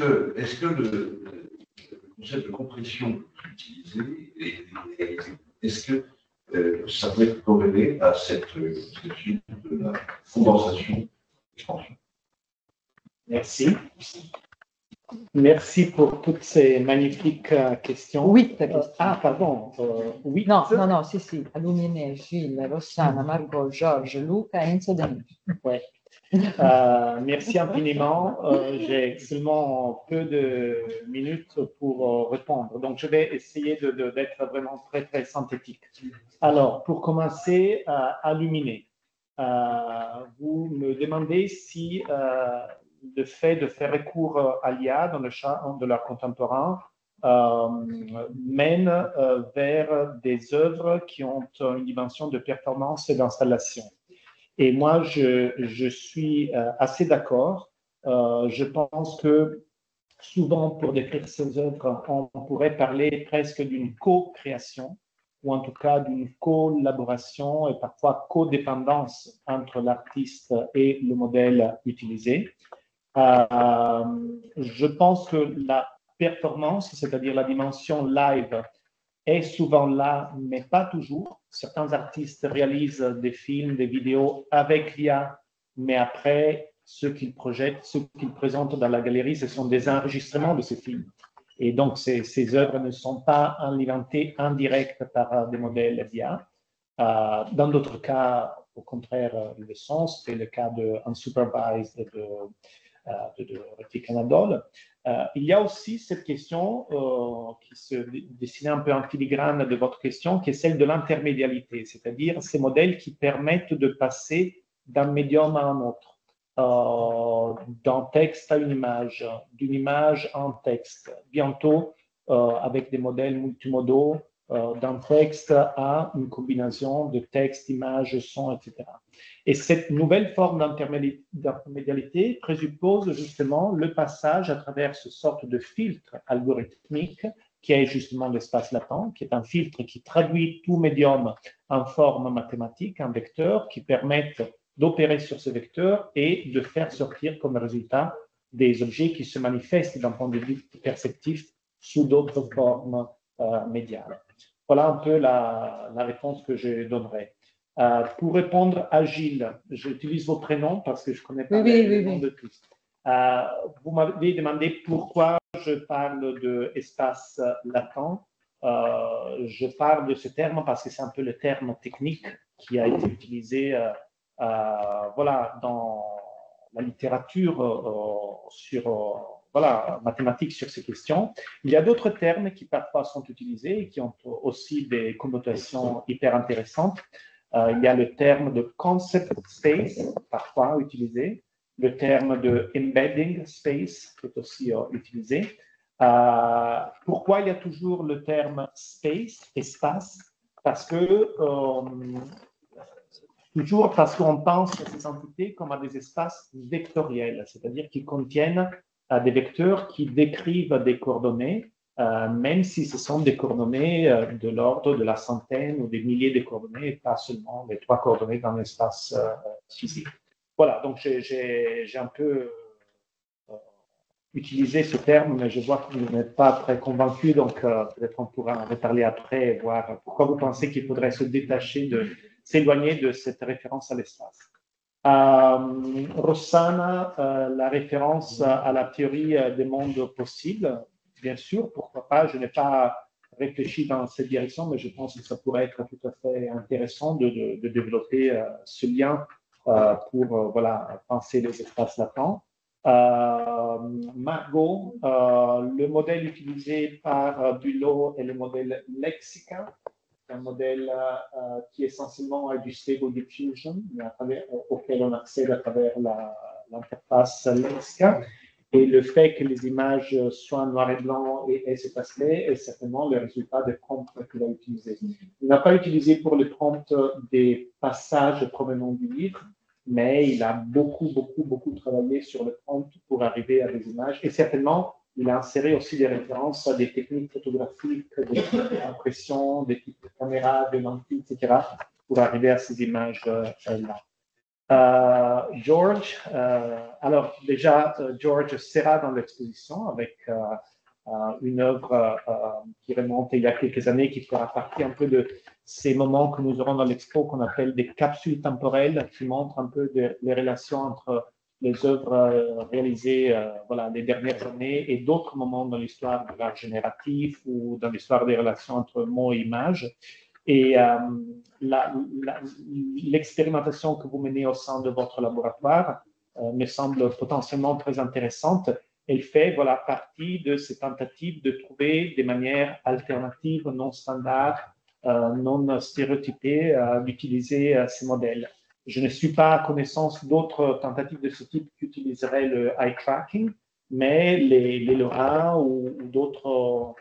que le concept de compression utilisé, est-ce que ça peut être corrélé à cette suite de la condensation-expansion? Merci. Merci pour toutes ces magnifiques questions. 8 questions. Pardon. 8. No, sì. Alumine, Gilles, Rossana, Margot, Georges, Luca, Enzo, Denis. Ouais. Merci infiniment. J'ai seulement peu de minutes pour répondre. Donc, je vais essayer d'être vraiment très, très synthétique. Alors, pour commencer, Alumine. Vous me demandez si le fait de faire recours à l'IA dans le champ de l'art contemporain mène vers des œuvres qui ont une dimension de performance et d'installation. Et moi, je suis assez d'accord. Je pense que souvent, pour décrire ces œuvres, on pourrait parler presque d'une co-création, ou en tout cas d'une collaboration et parfois codépendance entre l'artiste et le modèle utilisé. Je pense que la performance, c'est-à-dire la dimension live, est souvent là, mais pas toujours. Certains artistes réalisent des films, des vidéos avec l'IA, mais après, ce qu'ils projettent, ce qu'ils présentent dans la galerie, ce sont des enregistrements de ces films. Et donc, ces œuvres ne sont pas alimentées en direct par des modèles d'IA. Dans d'autres cas, au contraire, le sont. C'est le cas de Unsupervised de Ritik Anadol. Il y a aussi cette question qui se dessine un peu en filigrane de votre question, qui est celle de l'intermédialité, c'est-à-dire ces modèles qui permettent de passer d'un médium à un autre, d'un texte à une image, d'une image à un texte, bientôt avec des modèles multimodaux, d'un texte à une combinaison de texte, images, son, etc. Et cette nouvelle forme d'intermédialité présuppose justement le passage à travers ce sorte de filtre algorithmique qui est justement l'espace latent, qui est un filtre qui traduit tout médium en forme mathématique, un vecteur, qui permettent d'opérer sur ce vecteur et de faire sortir comme résultat des objets qui se manifestent d'un point de vue perceptif sous d'autres formes médiales. Voilà un peu la réponse que je donnerai. Pour répondre à Gilles, j'utilise vos prénoms parce que je ne connais pas les noms de tous. Vous m'avez demandé pourquoi je parle d'espace latent. Je parle de ce terme parce que c'est un peu le terme technique qui a été utilisé dans la littérature mathématique sur ces questions. Il y a d'autres termes qui parfois sont utilisés et qui ont aussi des connotations hyper intéressantes. Il y a le terme de concept space, parfois utilisé, le terme de embedding space, qui est aussi utilisé. Pourquoi il y a toujours le terme space, espace? Parce qu'on pense à ces entités comme à des espaces vectoriels, c'est-à-dire qui contiennent des vecteurs qui décrivent des coordonnées, même si ce sont des coordonnées de l'ordre de la centaine ou des milliers de coordonnées, et pas seulement les 3 coordonnées dans l'espace physique. Voilà, donc j'ai un peu utilisé ce terme, mais je vois que vous n'êtes pas très convaincu, donc peut-être on pourra en reparler après et voir pourquoi vous pensez qu'il faudrait se détacher, s'éloigner de cette référence à l'espace. Rossana, la référence à la théorie des mondes possibles, bien sûr, pourquoi pas, je n'ai pas réfléchi dans cette direction, mais je pense que ça pourrait être tout à fait intéressant de développer ce lien pour penser les espaces latents. Margot, le modèle utilisé par Bülow est le modèle Lexica, un modèle qui essentiellement est du Stable Diffusion, auquel on accède à travers l'interface Lexica. Et le fait que les images soient noir et blanc et aient cet aspect est certainement le résultat des prompts qu'il a utilisés. Il n'a pas utilisé pour les prompts des passages provenant du livre, mais il a beaucoup travaillé sur le prompt pour arriver à des images. Et certainement, il a inséré aussi des références à des techniques photographiques, des types d'impression, des types de caméras, de lentilles, etc., pour arriver à ces images-là. George, alors déjà, George sera dans l'exposition avec une œuvre qui remonte il y a quelques années, qui fera partie un peu de ces moments que nous aurons dans l'expo qu'on appelle des capsules temporelles, qui montrent un peu les relations entre les œuvres réalisées voilà, les dernières années et d'autres moments dans l'histoire de l'art génératif ou dans l'histoire des relations entre mots et images. Et l'expérimentation que vous menez au sein de votre laboratoire me semble potentiellement très intéressante. Elle fait voilà, partie de ces tentatives de trouver des manières alternatives, non standards, non stéréotypées d'utiliser ces modèles. Je ne suis pas à connaissance d'autres tentatives de ce type qui utiliseraient le eye tracking, mais les LoRa ou d'autres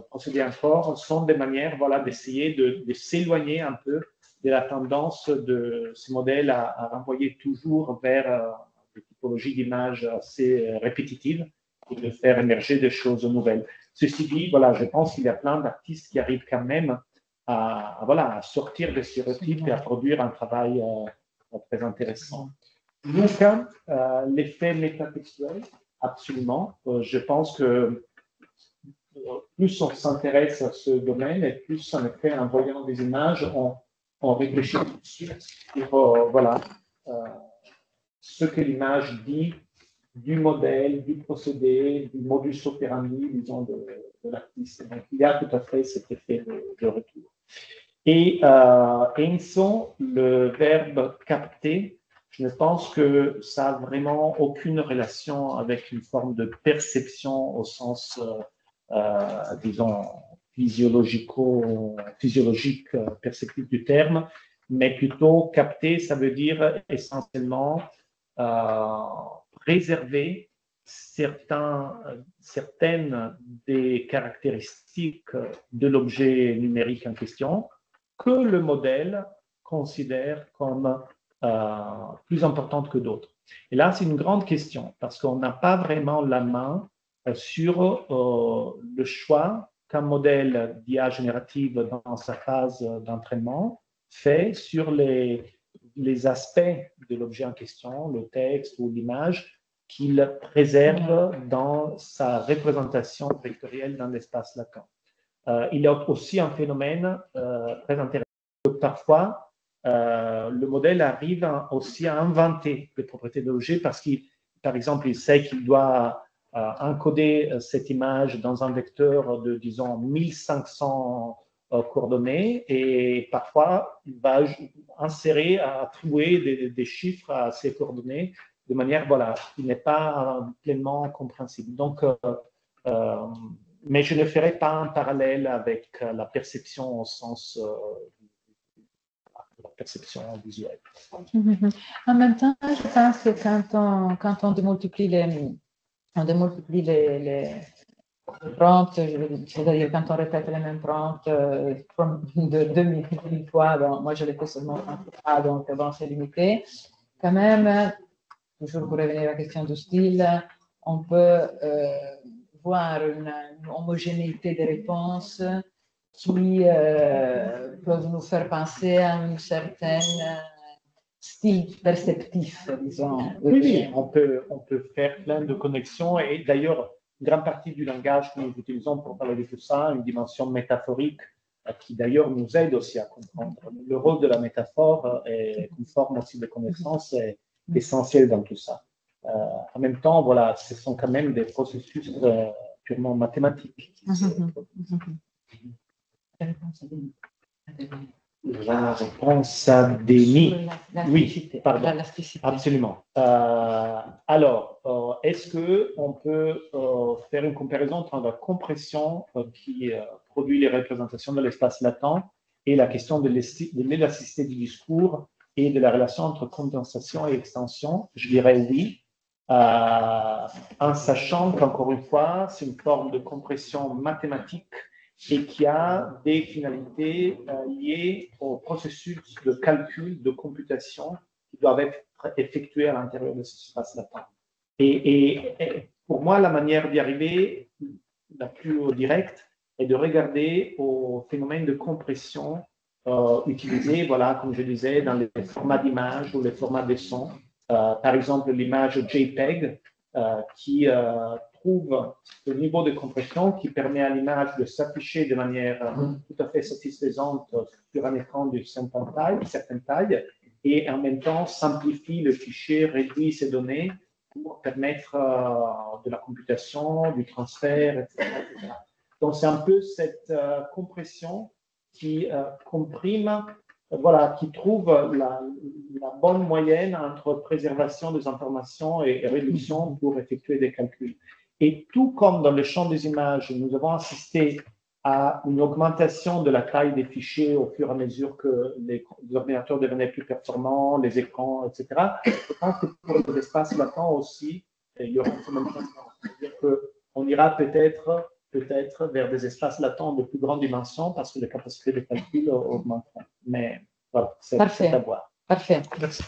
procédés encore sont des manières voilà, d'essayer de s'éloigner un peu de la tendance de ces modèles à renvoyer toujours vers des typologies d'images assez répétitives et de faire émerger des choses nouvelles. Ceci dit, voilà, je pense qu'il y a plein d'artistes qui arrivent quand même voilà, à sortir des stéréotypes et à produire un travail très intéressant. Luca, l'effet métatextuel, absolument. Je pense que plus on s'intéresse à ce domaine et plus, en effet, en voyant des images, on réfléchit tout de suite sur voilà, ce que l'image dit du modèle, du procédé, du modus operandi, disons, de l'artiste. Donc, il y a tout à fait cet effet de retour. Et Enzo, le verbe capter, je pense que ça n'a vraiment aucune relation avec une forme de perception au sens, disons, physiologique, perceptif du terme, mais plutôt capter, ça veut dire essentiellement préserver certaines des caractéristiques de l'objet numérique en question que le modèle considère comme plus importantes que d'autres. Et là, c'est une grande question parce qu'on n'a pas vraiment la main sur le choix qu'un modèle d'IA générative dans sa phase d'entraînement fait sur les aspects de l'objet en question, le texte ou l'image, qu'il préserve dans sa représentation vectorielle dans l'espace latent. Il y a aussi un phénomène très intéressant. Parfois, le modèle arrive aussi à inventer les propriétés de l'objet parce qu'il, par exemple, il sait qu'il doit encoder cette image dans un vecteur de, disons, 1500 coordonnées et parfois, il va insérer, attribuer des chiffres à ces coordonnées de manière, voilà, qui n'est pas pleinement compréhensible. Donc, mais je ne ferai pas un parallèle avec la perception au sens la perception visuelle. En même temps, je pense que quand on démultiplie les prompts, c'est-à-dire quand on répète les mêmes prompts de 2000 fois, bon, moi je l'ai fait seulement une fois, donc bon, c'est limité. Quand même, toujours pour revenir à la question du style, on peut voir une homogénéité des réponses qui peuvent nous faire penser à un certain style perceptif, disons. Oui, on peut faire plein de connexions et d'ailleurs, une grande partie du langage que nous utilisons pour parler de tout ça, une dimension métaphorique qui d'ailleurs nous aide aussi à comprendre. Le rôle de la métaphore est une forme aussi de connaissance essentielle dans tout ça. En même temps, voilà, ce sont quand même des processus purement mathématiques. La réponse à Denis. Oui, pardon. Absolument. Alors, est-ce qu'on peut faire une comparaison entre la compression qui produit les représentations de l'espace latent et la question de l'élasticité du discours et de la relation entre condensation et extension? Je dirais oui. En sachant qu'encore une fois, c'est une forme de compression mathématique et qui a des finalités liées au processus de calcul, de computation qui doivent être effectués à l'intérieur de ce espace latent. Et pour moi, la manière d'y arriver, la plus directe, est de regarder au phénomène de compression utilisé, voilà, comme je disais, dans les formats d'images ou les formats de son. Par exemple, l'image JPEG qui trouve le niveau de compression qui permet à l'image de s'afficher de manière tout à fait satisfaisante sur un écran d'une certaine taille, et en même temps simplifie le fichier, réduit ses données pour permettre de la computation, du transfert, etc. Donc, c'est un peu cette compression qui comprime, voilà, qui trouve la bonne moyenne entre préservation des informations et réduction pour effectuer des calculs. Et tout comme dans le champ des images, nous avons assisté à une augmentation de la taille des fichiers au fur et à mesure que les ordinateurs devenaient plus performants, les écrans, etc. Je pense que pour l'espace latent aussi, il y aura un même changement. C'est-à-dire qu'on ira peut-être vers des espaces latents de plus grande dimension parce que les capacités de calcul augmenteront. Mais voilà, c'est à voir. Parfait. Merci.